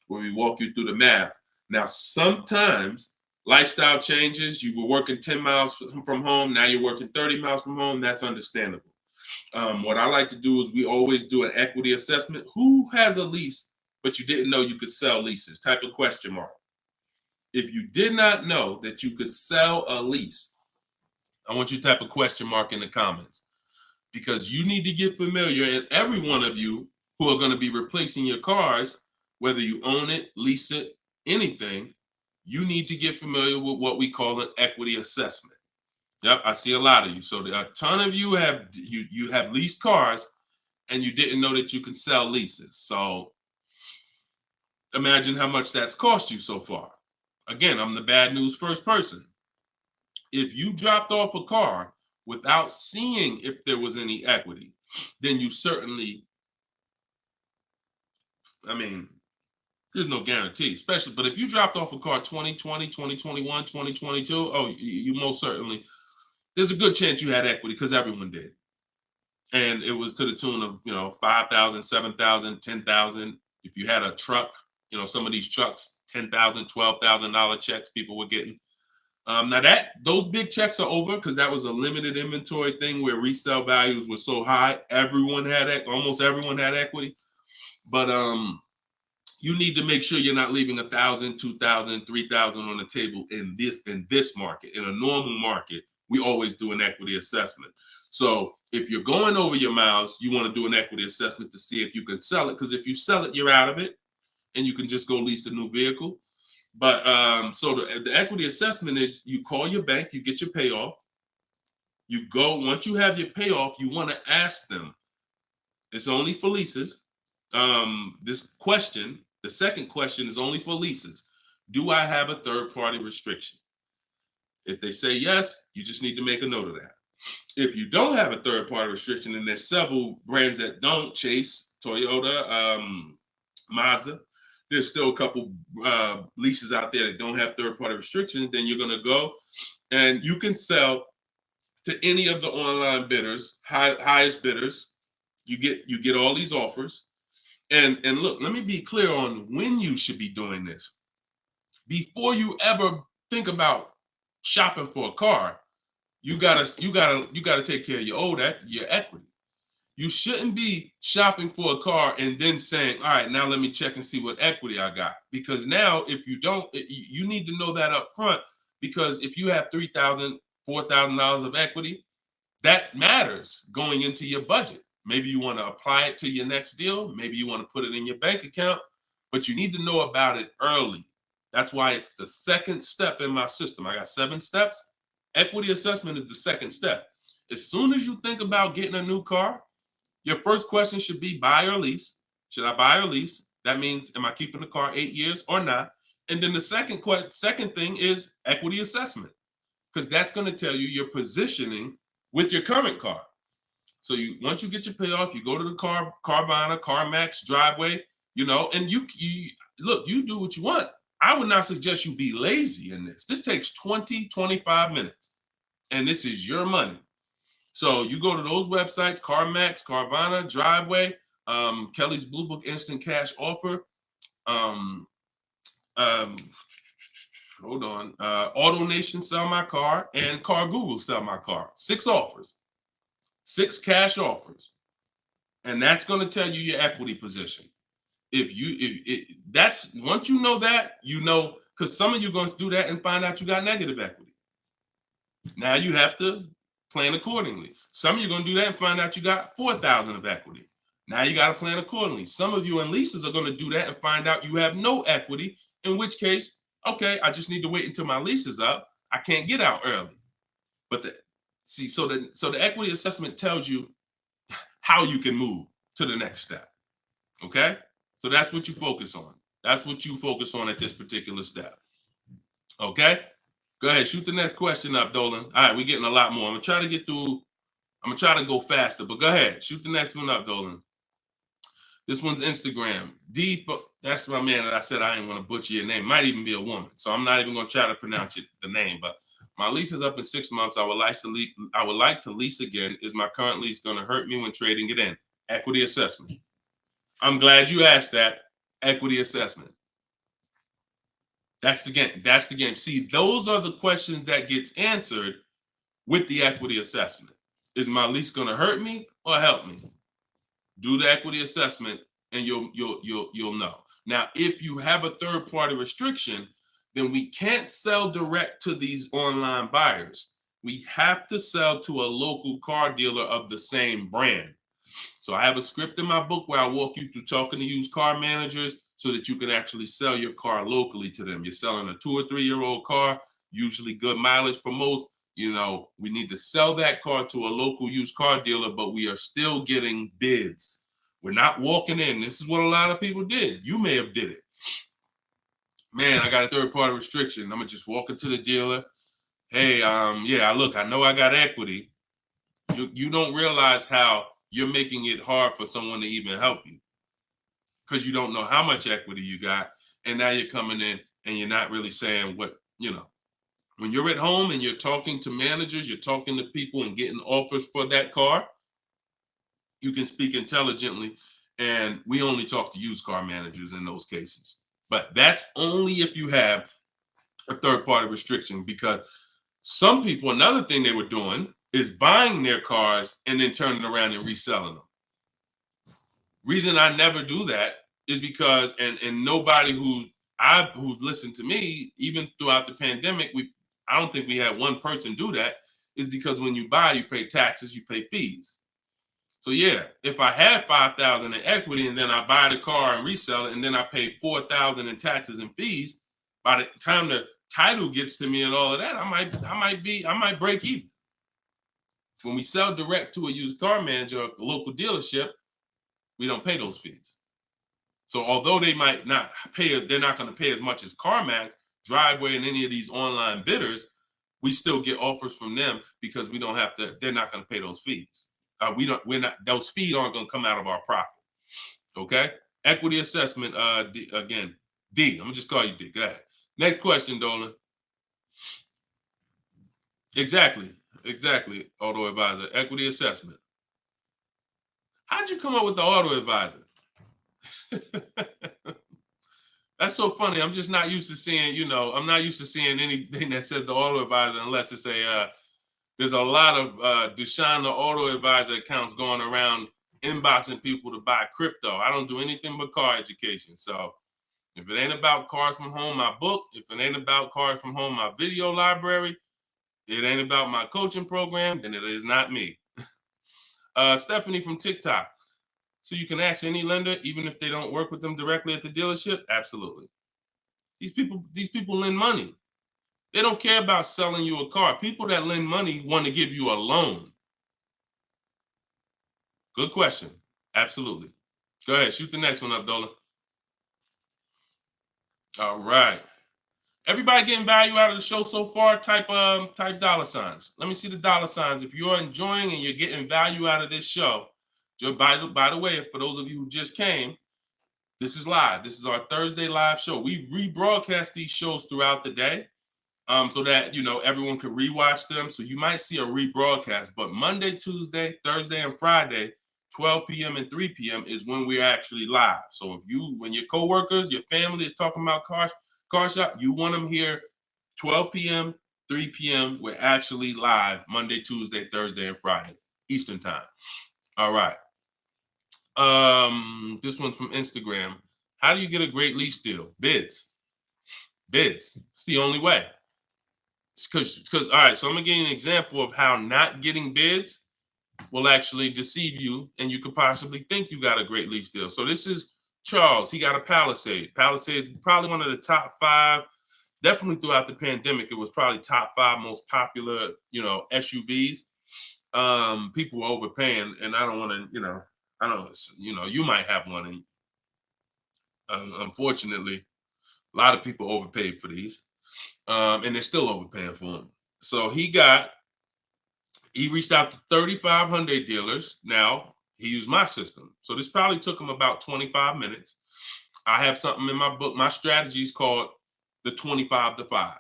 where we walk you through the math. Now, sometimes lifestyle changes. You were working 10 miles from home. Now you're working 30 miles from home. That's understandable. What I like to do is we always do an equity assessment. Who has a lease, but you didn't know you could sell leases? Type of question mark. If you did not know that you could sell a lease, I want you to type a question mark in the comments, because you need to get familiar, and every one of you who are going to be replacing your cars, whether you own it, lease it, anything, you need to get familiar with what we call an equity assessment. Yep, I see a lot of you. So a ton of you have leased cars and you didn't know that you could sell leases. So imagine how much that's cost you so far. Again, I'm the bad news first person. If you dropped off a car without seeing if there was any equity, then you certainly, I mean, there's no guarantee, especially, but if you dropped off a car 2020, 2021, 2022, oh, you most certainly, there's a good chance you had equity because everyone did. And it was to the tune of, 5,000, 7,000, 10,000. If you had a truck, some of these trucks, $10,000, $12,000 checks people were getting. Now those big checks are over because that was a limited inventory thing where resale values were so high. Almost everyone had equity. But you need to make sure you're not leaving 1,000, 2,000, 3,000 on the table in this market. In a normal market, we always do an equity assessment. So if you're going over your miles, you want to do an equity assessment to see if you can sell it. Because if you sell it, you're out of it, and you can just go lease a new vehicle. But so the equity assessment is you call your bank, you get your payoff. You go, once you have your payoff, you want to ask them. It's only for leases. The second question is only for leases. Do I have a third-party restriction? If they say yes, you just need to make a note of that. If you don't have a third-party restriction, and there's several brands that don't, Chase, Toyota, Mazda, there's still a couple leases out there that don't have third-party restrictions, then you're going to go and you can sell to any of the online bidders, highest bidders. You get all these offers. And look, let me be clear on when you should be doing this. Before you ever think about shopping for a car, you gotta take care of your equity. You shouldn't be shopping for a car and then saying, all right, now let me check and see what equity I got. Because now if you don't, you need to know that up front, because if you have $3,000, $4,000 of equity, that matters going into your budget. Maybe you want to apply it to your next deal. Maybe you want to put it in your bank account, but you need to know about it early. That's why it's the second step in my system. I got 7 steps. Equity assessment is the second step. As soon as you think about getting a new car, your first question should be buy or lease. Should I buy or lease? That means, am I keeping the car 8 years or not? And then the second thing is equity assessment, because that's going to tell you your positioning with your current car. So once you get your payoff, you go to the Carvana, CarMax, Driveway, and you do what you want. I would not suggest you be lazy in this. This takes 20, 25 minutes, and this is your money. So you go to those websites, CarMax, Carvana, Driveway, Kelly's Blue Book Instant Cash Offer, hold on, AutoNation Sell My Car, and Car Google Sell My Car. 6 offers. 6 cash offers, and that's going to tell you your equity position. Once you know that, because some of you are going to do that and find out you got negative equity. Now you have to plan accordingly. Some of you are going to do that and find out you got 4,000 of equity. Now you got to plan accordingly. Some of you in leases are going to do that and find out you have no equity, in which case, okay, I just need to wait until my lease is up. I can't get out early. But so the equity assessment tells you how you can move to the next step. Okay? So that's what you focus on. That's what you focus on at this particular step. Okay? Go ahead, shoot the next question up, Dolan. All right, we're getting a lot more. I'm gonna try to go faster, but go ahead, shoot the next one up, Dolan. This one's Instagram. That's my man that I said I ain't want to butcher your name. Might even be a woman, so I'm not even gonna try to pronounce the name, but my lease is up in 6 months. I would like to lease again. Is my current lease going to hurt me when trading it in? Equity assessment. I'm glad you asked that. Equity assessment. That's the game. See, those are the questions that gets answered with the equity assessment. Is my lease going to hurt me or help me? Do the equity assessment, and you'll know. Now, if you have a third-party restriction, then we can't sell direct to these online buyers. We have to sell to a local car dealer of the same brand. So I have a script in my book where I walk you through talking to used car managers so that you can actually sell your car locally to them. You're selling a 2 or 3 year old car, usually good mileage for most. We need to sell that car to a local used car dealer, but we are still getting bids. We're not walking in. This is what a lot of people did. You may have did it. Man, I got a third-party restriction. I'm going to just walk into the dealer. hey, yeah, look, I know I got equity. You don't realize how you're making it hard for someone to even help you because you don't know how much equity you got. And now you're coming in and you're not really saying what, when you're at home and you're talking to managers, you're talking to people and getting offers for that car, you can speak intelligently. And we only talk to used car managers in those cases. But that's only if you have a third party restriction, because some people, another thing they were doing is buying their cars and then turning around and reselling them. Reason I never do that is because, and nobody who's listened to me, even throughout the pandemic, I don't think we had one person do that, is because when you buy, you pay taxes, you pay fees. So yeah, if I had 5,000 in equity and then I buy the car and resell it, and then I pay 4,000 in taxes and fees, by the time the title gets to me and all of that, I might break even. When we sell direct to a used car manager, a local dealership, we don't pay those fees. So although they might not pay, they're not going to pay as much as CarMax, Driveway, and any of these online bidders, we still get offers from them because we don't have to. They're not going to pay those fees. We're not. Those fees aren't going to come out of our profit. Okay. Equity assessment. Again, D. I'm gonna just call you D. Go ahead. Next question, Dolan. Exactly. Auto advisor. Equity assessment. How'd you come up with the auto advisor? That's so funny. I'm just not used to seeing, I'm not used to seeing anything that says the auto advisor unless it's there's a lot of Deshone the Auto Advisor accounts going around inboxing people to buy crypto. I don't do anything but car education. So if it ain't about Cars from Home, my book, if it ain't about Cars from Home, my video library, it ain't about my coaching program, then it is not me. Stephanie from TikTok. So you can ask any lender, even if they don't work with them directly at the dealership? Absolutely. These people lend money. They don't care about selling you a car. People that lend money want to give you a loan. Good question. Absolutely. Go ahead. Shoot the next one up, Dolan. All right. Everybody getting value out of the show so far? Type dollar signs. Let me see the dollar signs. If you're enjoying and you're getting value out of this show, by the way, for those of you who just came, this is live. This is our Thursday live show. We rebroadcast these shows throughout the day, so that everyone can rewatch them. So you might see a rebroadcast, but Monday, Tuesday, Thursday, and Friday, 12 p.m. and 3 p.m. is when we're actually live. So when your coworkers, your family is talking about car shop, you want them here 12 p.m., 3 p.m. We're actually live Monday, Tuesday, Thursday, and Friday, Eastern time. All right. This one's from Instagram. How do you get a great lease deal? Bids. It's the only way. Because all right, so I'm gonna give you an example of how not getting bids will actually deceive you, and you could possibly think you got a great lease deal. So this is Charles. He got a Palisade. Palisade's probably one of the top 5. Definitely throughout the pandemic, it was probably top 5 most popular, SUVs. People were overpaying, and I don't want to, I don't, you might have one, and unfortunately, a lot of people overpaid for these, and they're still overpaying for them. So he reached out to 3,500 dealers. Now he used my system. So this probably took him about 25 minutes. I have something in my book. My strategy is called the 25 to 5.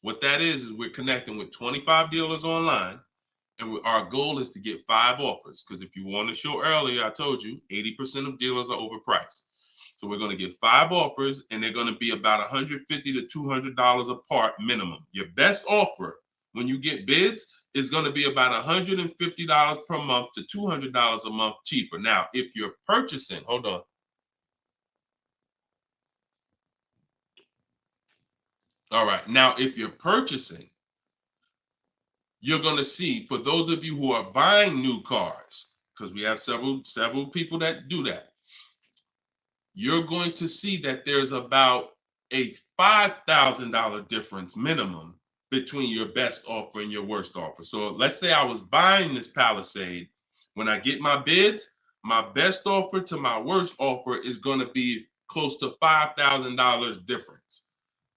What that is we're connecting with 25 dealers online. And our goal is to get 5 offers. Because if you want to show earlier, I told you 80% of dealers are overpriced. So we're going to get 5 offers, and they're going to be about $150 to $200 apart minimum. Your best offer when you get bids is going to be about $150 per month to $200 a month cheaper. Now, if you're purchasing, hold on. All right. Now, if you're purchasing, you're going to see, for those of you who are buying new cars, because we have several people that do that, you're going to see that there's about a $5,000 difference minimum between your best offer and your worst offer. So let's say I was buying this Palisade. When I get my bids, my best offer to my worst offer is going to be close to $5,000 difference.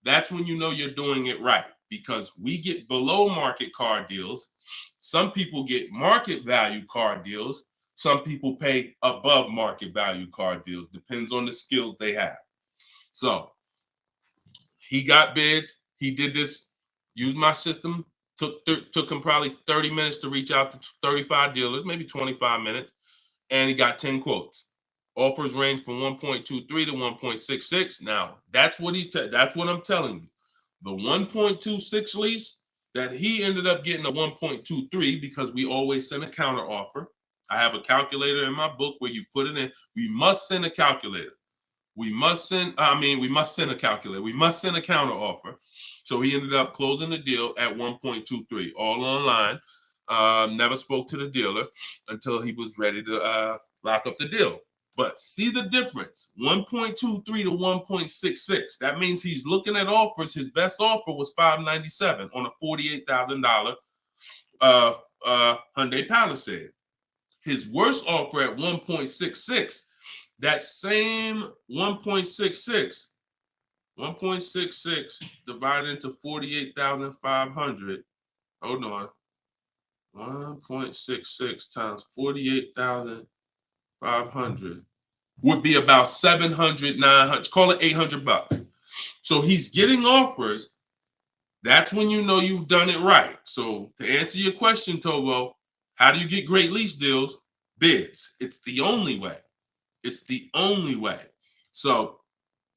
That's when you know you're doing it right. because we get below market car deals. Some people get market value car deals. Some people pay above market value car deals. Depends on the skills they have. So he got bids. He did this, used my system. Took him probably 30 minutes to reach out to 35 dealers, maybe 25 minutes. And he got 10 quotes. Offers range from 1.23 to 1.66. Now, that's what that's what I'm telling you. The 1.26 lease that he ended up getting a 1.23 because we always send a counter offer. I have a calculator in my book where you put it in. We must send a calculator. We must send a calculator. We must send a counter offer. So he ended up closing the deal at 1.23, all online. Never spoke to the dealer until he was ready to lock up the deal. But see the difference, 1.23 to 1.66. That means he's looking at offers. His best offer was $597 on a $48,000 Hyundai Palisade. His worst offer at 1.66, that same 1.66 divided into 48,500. Hold on. 1.66 times 48,500 would be about 700, 900, call it $800. So he's getting offers. That's when you know you've done it right. So to answer your question, Tobo, how do you get great lease deals? Bids. It's the only way. It's the only way. So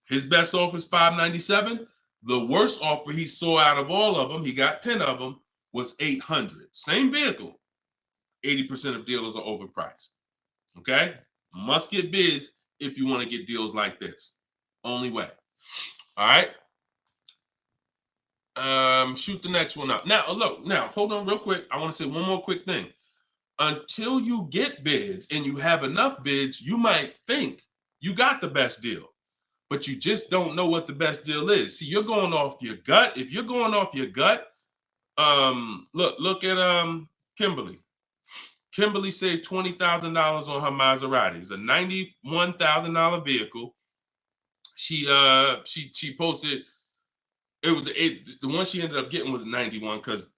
his best offer is $597. The worst offer he saw out of all of them, he got 10 of them, was $800. Same vehicle. 80% of dealers are overpriced. Okay? Must get bids if you want to get deals like this. Only way. All right? Shoot the next one up. Now, look, hold on real quick. I want to say one more quick thing. Until you get bids and you have enough bids, you might think you got the best deal, but you just don't know what the best deal is. See, you're going off your gut. If you're going off your gut, look at Kimberly. Kimberly saved $20,000 on her Maserati. It's a $91,000 vehicle. She posted the one she ended up getting was 91 because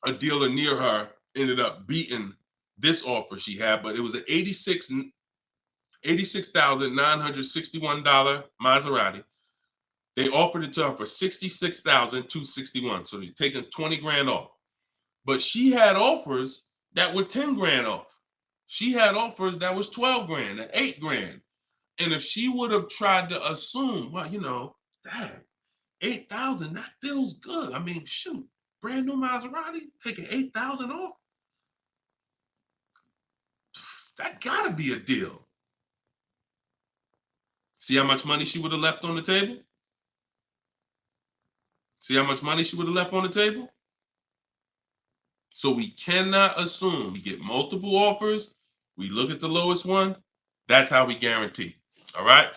a dealer near her ended up beating this offer she had, but it was an $86,961 Maserati. They offered it to her for $66,261. So they're taking 20 grand off. But she had offers that were 10 grand off. She had offers that was 12 grand and 8 grand. And if she would have tried to assume, well, dang, 8,000, that feels good. I mean, shoot, brand new Maserati, taking 8,000 off. That gotta be a deal. See how much money she would have left on the table? See how much money she would have left on the table? So we cannot assume. We get multiple offers. We look at the lowest one. That's how we guarantee. All right?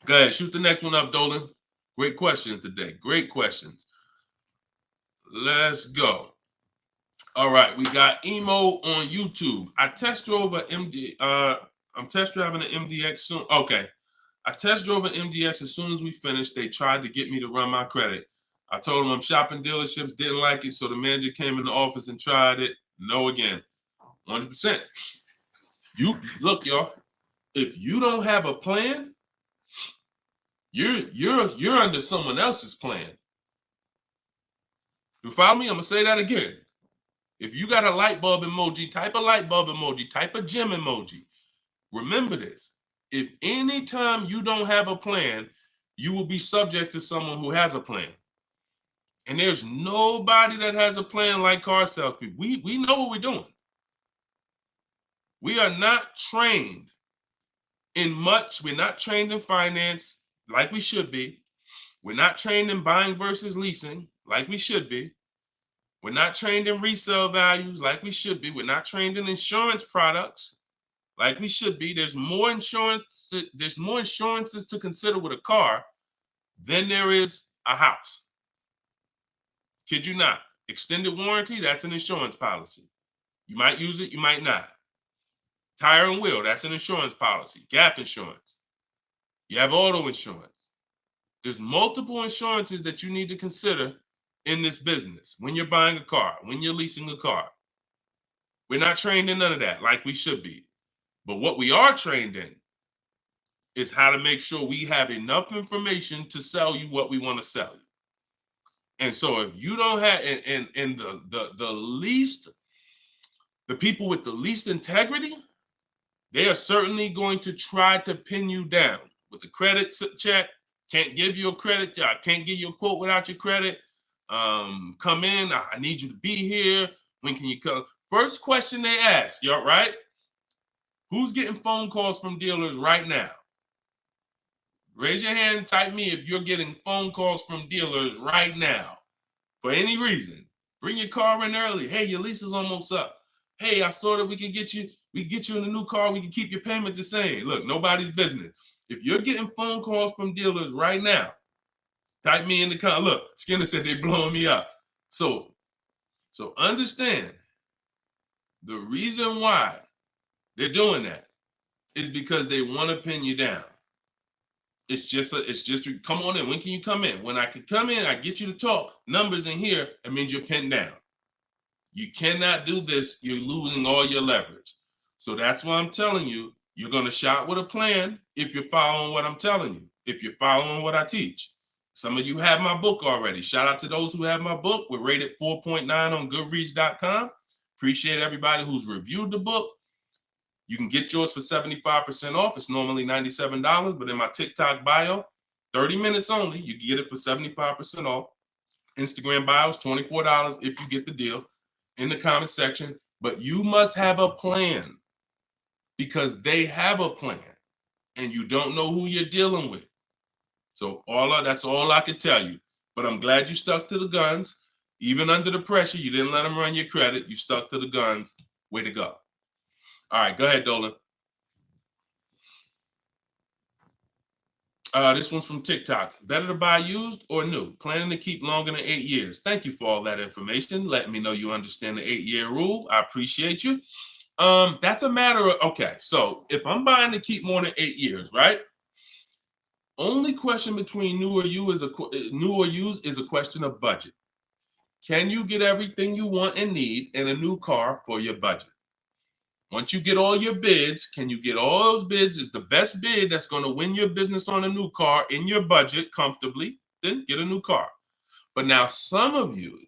Go ahead. Shoot the next one up, Dolan. Great questions today. Great questions. Let's go. All right. We got Emo on YouTube. I test drove an I'm test driving an MDX soon. Okay. I test drove an MDX as soon as we finished. They tried to get me to run my credit. I told them I'm shopping dealerships, didn't like it, so the manager came in the office and tried it. No again. 100%. You look, y'all. If you don't have a plan, you're under someone else's plan. You follow me? I'm gonna say that again. If you got a light bulb emoji, type a light bulb emoji, type a gem emoji. Remember this. If anytime you don't have a plan, you will be subject to someone who has a plan. And there's nobody that has a plan like car salespeople. We know what we're doing. We are not trained in much. We're not trained in finance like we should be. We're not trained in buying versus leasing like we should be. We're not trained in resale values like we should be. We're not trained in insurance products like we should be. There's more insurances to consider with a car than there is a house. Kid you not. Extended warranty, that's an insurance policy. You might use it, you might not. Tire and wheel, that's an insurance policy. Gap insurance. You have auto insurance. There's multiple insurances that you need to consider in this business. When you're buying a car, when you're leasing a car, we're not trained in none of that like we should be. But what we are trained in is how to make sure we have enough information to sell you what we want to sell you. And so if you don't have, and the least, the people with the least integrity, they are certainly going to try to pin you down with the credit check. Can't give you a credit. I can't give you a quote without your credit. Come in. I need you to be here. When can you come? First question they ask, you all right? Who's getting phone calls from dealers right now? Raise your hand and type me if you're getting phone calls from dealers right now for any reason. Bring your car in early. Hey, your lease is almost up. Hey, I saw that we can get you in a new car. We can keep your payment the same. Look, nobody's business. If you're getting phone calls from dealers right now, type me in the comment. Look, Skinner said they're blowing me up. So understand the reason why they're doing that is because they want to pin you down. It's just come on in. When can you come in? When I can come in, I get you to talk. Numbers in here, it means you're pinned down. You cannot do this. You're losing all your leverage. So that's why I'm telling you, you're going to shop with a plan if you're following what I'm telling you, if you're following what I teach. Some of you have my book already. Shout out to those who have my book. We're rated 4.9 on Goodreads.com. Appreciate everybody who's reviewed the book. You can get yours for 75% off. It's normally $97, but in my TikTok bio, 30 minutes only, you can get it for 75% off. Instagram bio is $24 if you get the deal in the comment section. But you must have a plan because they have a plan and you don't know who you're dealing with. So that's all I can tell you. But I'm glad you stuck to the guns. Even under the pressure, you didn't let them run your credit. You stuck to the guns. Way to go. All right, go ahead, Dolan. This one's from TikTok. Better to buy used or new? Planning to keep longer than 8 years. Thank you for all that information. Letting me know you understand the 8-year rule. I appreciate you. That's a matter of, okay, so if I'm buying to keep more than 8 years, right? Only question between new or used is a question of budget. Can you get everything you want and need in a new car for your budget? Once you get all your bids, can you get all those bids? Is the best bid that's going to win your business on a new car in your budget comfortably, then get a new car. But now some of you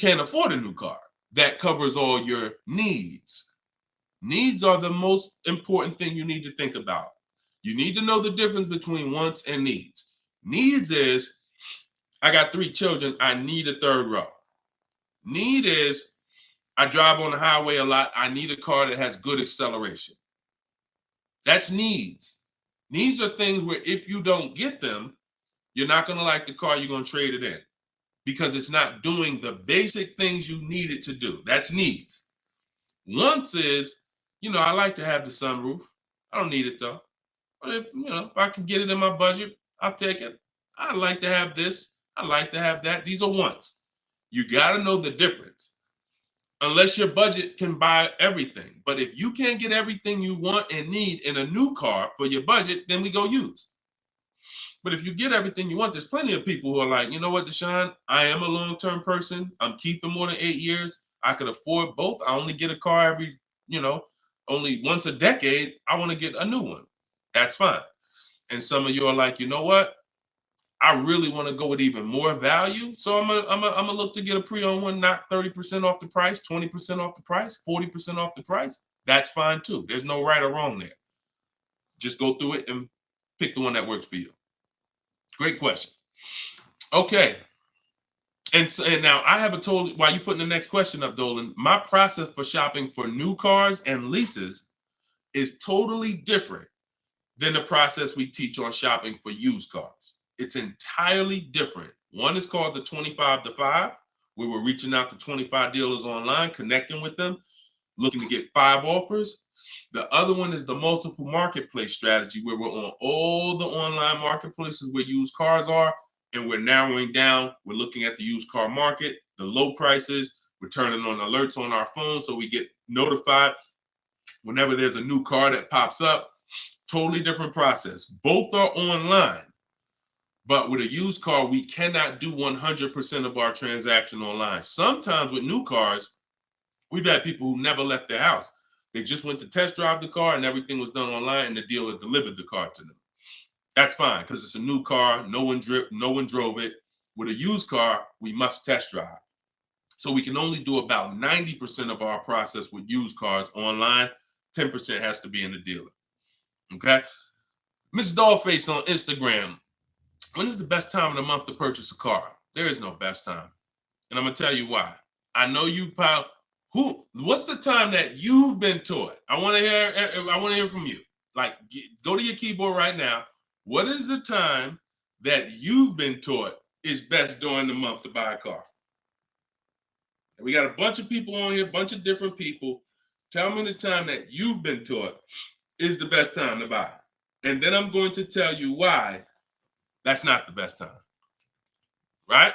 can't afford a new car that covers all your needs. Needs are the most important thing you need to think about. You need to know the difference between wants and needs. Needs is, I got 3 children, I need a 3rd row. Need is, I drive on the highway a lot. I need a car that has good acceleration. That's needs. Needs are things where if you don't get them, you're not going to like the car, you're going to trade it in because it's not doing the basic things you need it to do. That's needs. Wants is, I like to have the sunroof. I don't need it though. But if I can get it in my budget, I'll take it. I like to have this. I like to have that. These are wants. You got to know the difference. Unless your budget can buy everything. But if you can't get everything you want and need in a new car for your budget, then we go used. But if you get everything you want, there's plenty of people who are like, you know what, Deshone, I am a long-term person. I'm keeping more than 8 years. I could afford both. I only get a car every, only once a decade. I want to get a new one. That's fine. And some of you are like, you know what? I really want to go with even more value. So I'm gonna look to get a pre-owned one, not 30% off the price, 20% off the price, 40% off the price. That's fine too. There's no right or wrong there. Just go through it and pick the one that works for you. Great question. Okay. And now I have while you putting the next question up, Dolan, my process for shopping for new cars and leases is totally different than the process we teach on shopping for used cars. It's entirely different. One is called the 25 to 5, where we're reaching out to 25 dealers online, connecting with them, looking to get 5 offers. The other one is the multiple marketplace strategy, where we're on all the online marketplaces where used cars are, and we're narrowing down. We're looking at the used car market, the low prices. We're turning on alerts on our phone so we get notified whenever there's a new car that pops up. Totally different process. Both are online. But with a used car, we cannot do 100% of our transaction online. Sometimes with new cars, we've had people who never left their house. They just went to test drive the car and everything was done online and the dealer delivered the car to them. That's fine because it's a new car. No one drove it. With a used car, we must test drive. So we can only do about 90% of our process with used cars online. 10% has to be in the dealer. Okay. Miss Dollface on Instagram. When is the best time of the month to purchase a car? There is no best time. And I'm going to tell you why. I know you probably, what's the time that you've been taught? I want to hear from you. Like, go to your keyboard right now. What is the time that you've been taught is best during the month to buy a car? And we got a bunch of people on here, a bunch of different people. Tell me the time that you've been taught is the best time to buy. And then I'm going to tell you why that's not the best time. Right?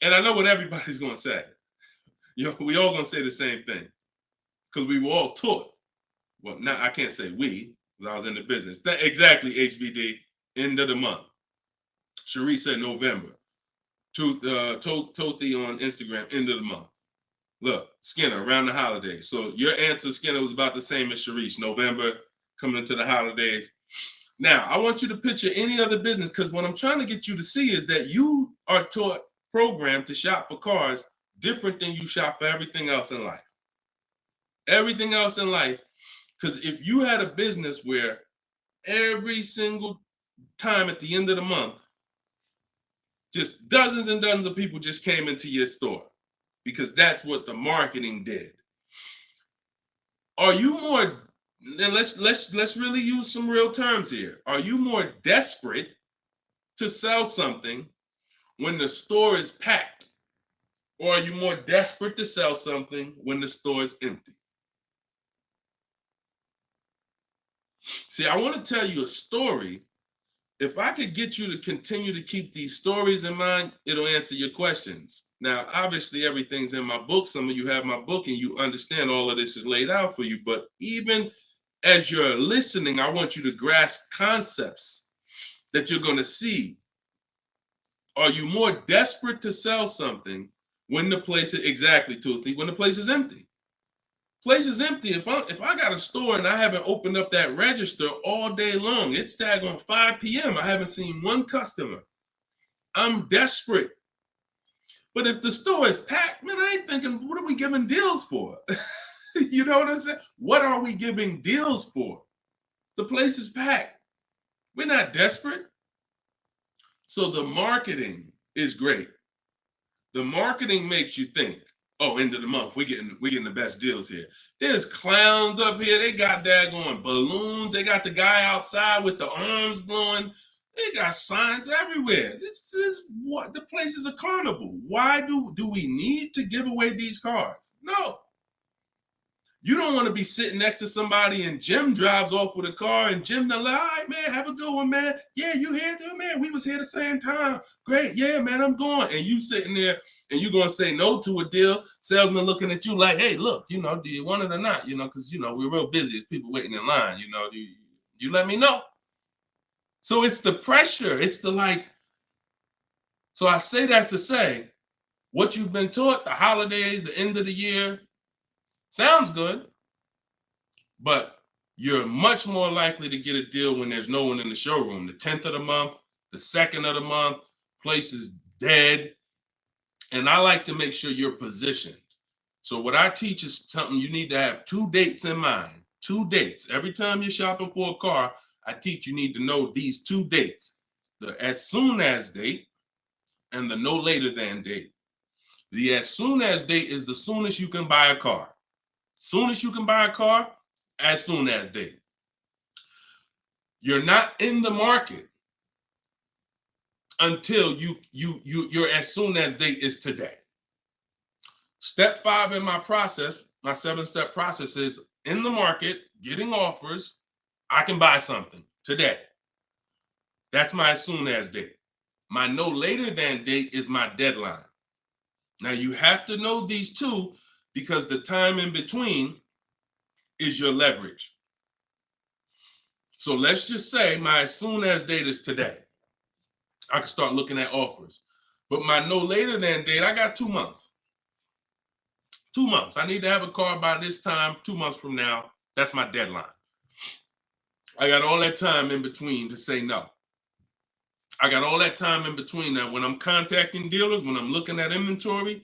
And I know what everybody's going to say. We all going to say the same thing. Because we were all taught. Well, now I can't say we, because I was in the business. Exactly, HBD, end of the month. Sharice said November. Tothi on Instagram, end of the month. Look, Skinner, around the holidays. So your answer, Skinner, was about the same as Sharice. November, coming into the holidays. Now, I want you to picture any other business, because what I'm trying to get you to see is that you are taught, programmed to shop for cars different than you shop for everything else in life. Everything else in life. Because if you had a business where every single time at the end of the month, just dozens and dozens of people just came into your store, because that's what the marketing did. Are you more, and let's really use some real terms here. Are you more desperate to sell something when the store is packed? Or are you more desperate to sell something when the store is empty? See, I want to tell you a story. If I could get you to continue to keep these stories in mind, it'll answer your questions. Now, obviously, everything's in my book. Some of you have my book and you understand all of this is laid out for you. But even as you're listening, I want you to grasp concepts that you're going to see. Are you more desperate to sell something when the place is, exactly, Toothy, when the place is empty? Place is empty. If I got a store and I haven't opened up that register all day long, it's daggone 5 p.m. I haven't seen one customer. I'm desperate. But if the store is packed, man, I ain't thinking, what are we giving deals for? You know what I'm saying? What are we giving deals for? The place is packed. We're not desperate. So the marketing is great. The marketing makes you think, oh, end of the month, we're getting the best deals here. There's clowns up here. They got daggone balloons. They got the guy outside with the arms blowing. They got signs everywhere. This is what the place is, a carnival. Why do we need to give away these cars? No. You don't want to be sitting next to somebody and Jim drives off with a car and Jim, all right, man, have a good one, man. Yeah, you here too, man? We was here the same time. Great. Yeah, man, I'm going. And you sitting there and you going to say no to a deal. Salesman looking at you like, hey, look, do you want it or not? Because, we're real busy. It's people waiting in line. You let me know. So it's the pressure. It's the like. So I say that to say what you've been taught, the holidays, the end of the year, sounds good, but you're much more likely to get a deal when there's no one in the showroom. The 10th of the month, the 2nd of the month, place is dead. And I like to make sure you're positioned. So what I teach is something you need to have 2 dates in mind. 2 dates. Every time you're shopping for a car, I teach you need to know these 2 dates. The as soon as date and the no later than date. The as soon as date is the soonest you can buy a car. Soon as you can buy a car, as soon as date. You're not in the market until your as soon as date is today. Step 5 in my process, my 7-step process is in the market, getting offers. I can buy something today. That's my as soon as date. My no later than date is my deadline. Now you have to know these 2 because the time in between is your leverage. So let's just say my as soon as date is today. I can start looking at offers. But my no later than date, I got 2 months. 2 months. I need to have a car by this time, 2 months from now. That's my deadline. I got all that time in between to say no. I got all that time in between that. When I'm contacting dealers, when I'm looking at inventory,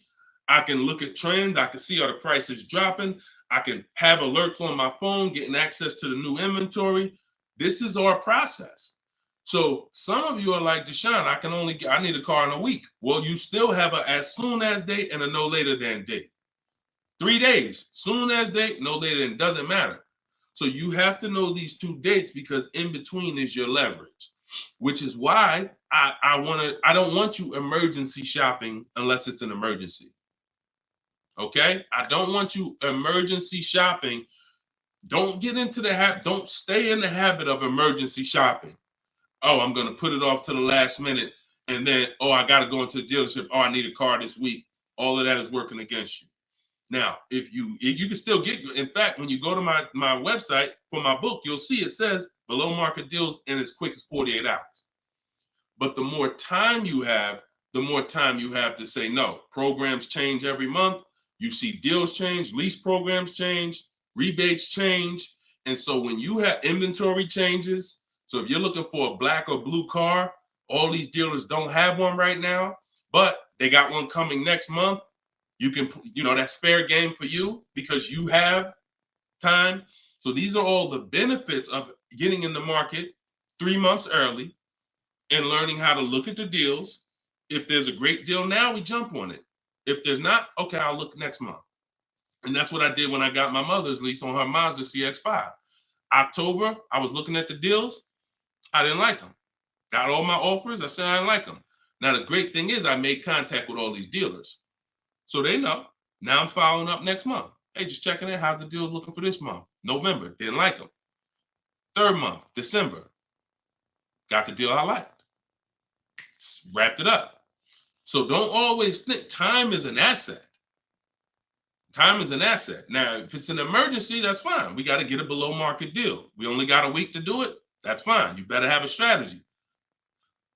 I can look at trends. I can see are the prices dropping. I can have alerts on my phone, getting access to the new inventory. This is our process. So some of you are like, Deshone, I need a car in a week. Well, you still have a as soon as date and a no later than date. 3 days, soon as date, no later than, doesn't matter. So you have to know these 2 dates because in between is your leverage, which is why I don't want you emergency shopping unless it's an emergency. Okay? I don't want you emergency shopping. Don't get into the habit, don't stay in the habit of emergency shopping. Oh, I'm going to put it off to the last minute. And then, oh, I got to go into the dealership. Oh, I need a car this week. All of that is working against you. Now, if you can still get, in fact, when you go to my website for my book, you'll see it says below market deals in as quick as 48 hours. But the more time you have, the more time you have to say no. Programs change every month. You see deals change, lease programs change, rebates change. And so when you have inventory changes, so if you're looking for a black or blue car, all these dealers don't have one right now, but they got one coming next month. You can, that's fair game for you because you have time. So these are all the benefits of getting in the market 3 months early and learning how to look at the deals. If there's a great deal now, we jump on it. If there's not, okay, I'll look next month. And that's what I did when I got my mother's lease on her Mazda CX-5. October, I was looking at the deals. I didn't like them. Got all my offers. I said I didn't like them. Now, the great thing is I made contact with all these dealers. So they know. Now I'm following up next month. Hey, just checking in. How's the deals looking for this month? November. Didn't like them. 3rd month, December. Got the deal I liked. Wrapped it up. So don't always think time is an asset. Time is an asset. Now, if it's an emergency, that's fine. We got to get a below market deal. We only got a week to do it. That's fine. You better have a strategy.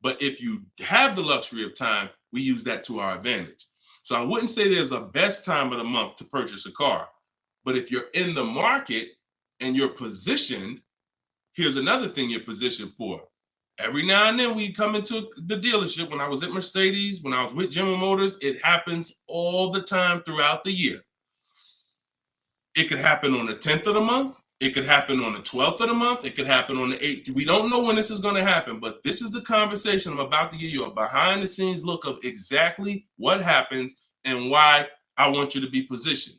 But if you have the luxury of time, we use that to our advantage. So I wouldn't say there's a best time of the month to purchase a car. But if you're in the market and you're positioned, here's another thing you're positioned for. Every now and then we come into the dealership. When I was at Mercedes, when I was with General Motors, it happens all the time throughout the year. It could happen on the 10th of the month. It could happen on the 12th of the month. It could happen on the 8th. We don't know when this is going to happen, but this is the conversation I'm about to give you a behind the scenes look of exactly what happens and why I want you to be positioned.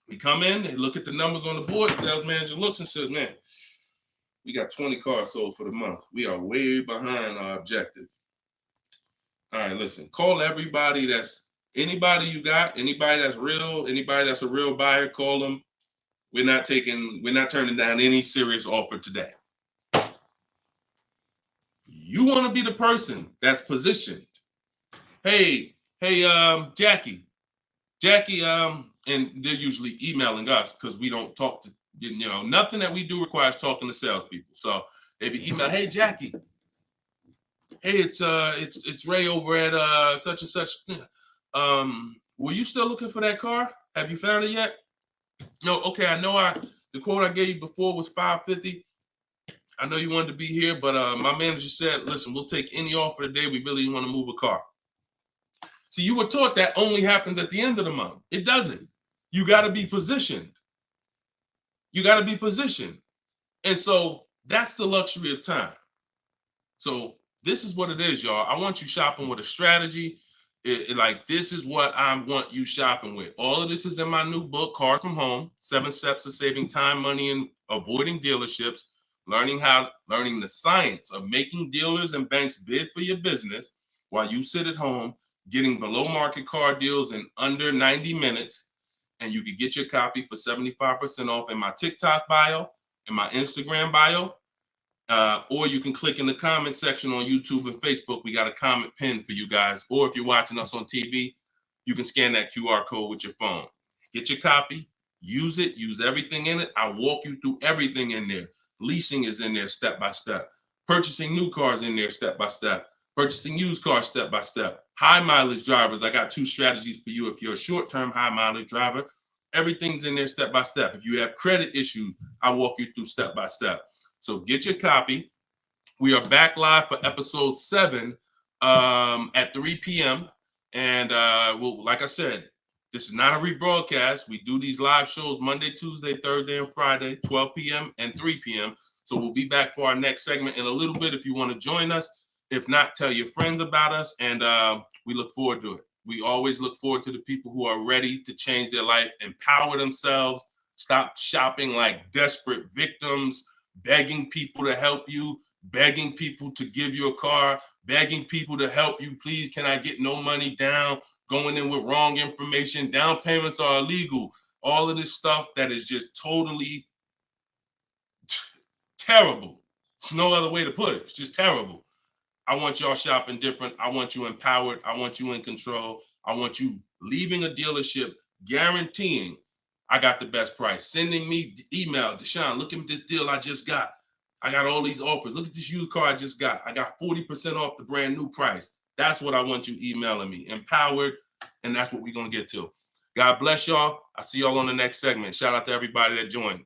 We come in, they look at the numbers on the board. Sales manager looks and says, man, we got 20 cars sold for the month. We are way behind our objective. All right, listen, call everybody anybody you got, anybody that's real, anybody that's a real buyer, call them. We're not turning down any serious offer today. You want to be the person that's positioned. Hey, Jackie, and they're usually emailing us because we don't talk to, nothing that we do requires talking to salespeople. So they be email, hey, Jackie, hey, it's Ray over at such and such. Were you still looking for that car? Have you found it yet? No, okay, I know the quote I gave you before was $550. I know you wanted to be here, but my manager said, listen, we'll take any offer today. We really want to move a car. See, you were taught that only happens at the end of the month. It doesn't. You got to be positioned. You got to be positioned. And so that's the luxury of time. So this is what it is, y'all. I want you shopping with a strategy. This is what I want you shopping with. All of this is in my new book, Cars from Home, 7 Steps to Saving Time, Money, and Avoiding Dealerships, learning the science of making dealers and banks bid for your business while you sit at home, getting below market car deals in under 90 minutes. And you can get your copy for 75% off in my TikTok bio, in my Instagram bio. Or you can click in the comment section on YouTube and Facebook. We got a comment pinned for you guys. Or if you're watching us on TV, you can scan that QR code with your phone. Get your copy, use it, use everything in it. I walk you through everything in there. Leasing is in there step by step. Purchasing new cars in there step by step. Purchasing used cars step by step. High mileage drivers, I got 2 strategies for you. If you're a short-term high mileage driver, everything's in there step by step. If you have credit issues, I walk you through step by step. So get your copy. We are back live for episode 7 at 3 p.m. And we'll, like I said, this is not a rebroadcast. We do these live shows Monday, Tuesday, Thursday, and Friday, 12 p.m. and 3 p.m. So we'll be back for our next segment in a little bit if you want to join us. If not, tell your friends about us, and we look forward to it. We always look forward to the people who are ready to change their life, empower themselves, stop shopping like desperate victims, begging people to help you, begging people to give you a car, begging people to help you. Please, can I get no money down? Going in with wrong information. Down payments are illegal. All of this stuff that is just totally terrible. It's no other way to put it. It's just terrible. I want y'all shopping different. I want you empowered. I want you in control. I want you leaving a dealership guaranteeing I got the best price. Sending me email, Deshone, look at this deal I just got. I got all these offers. Look at this used car I just got. I got 40% off the brand new price. That's what I want you emailing me. Empowered, and that's what we're going to get to. God bless y'all. I'll see y'all on the next segment. Shout out to everybody that joined.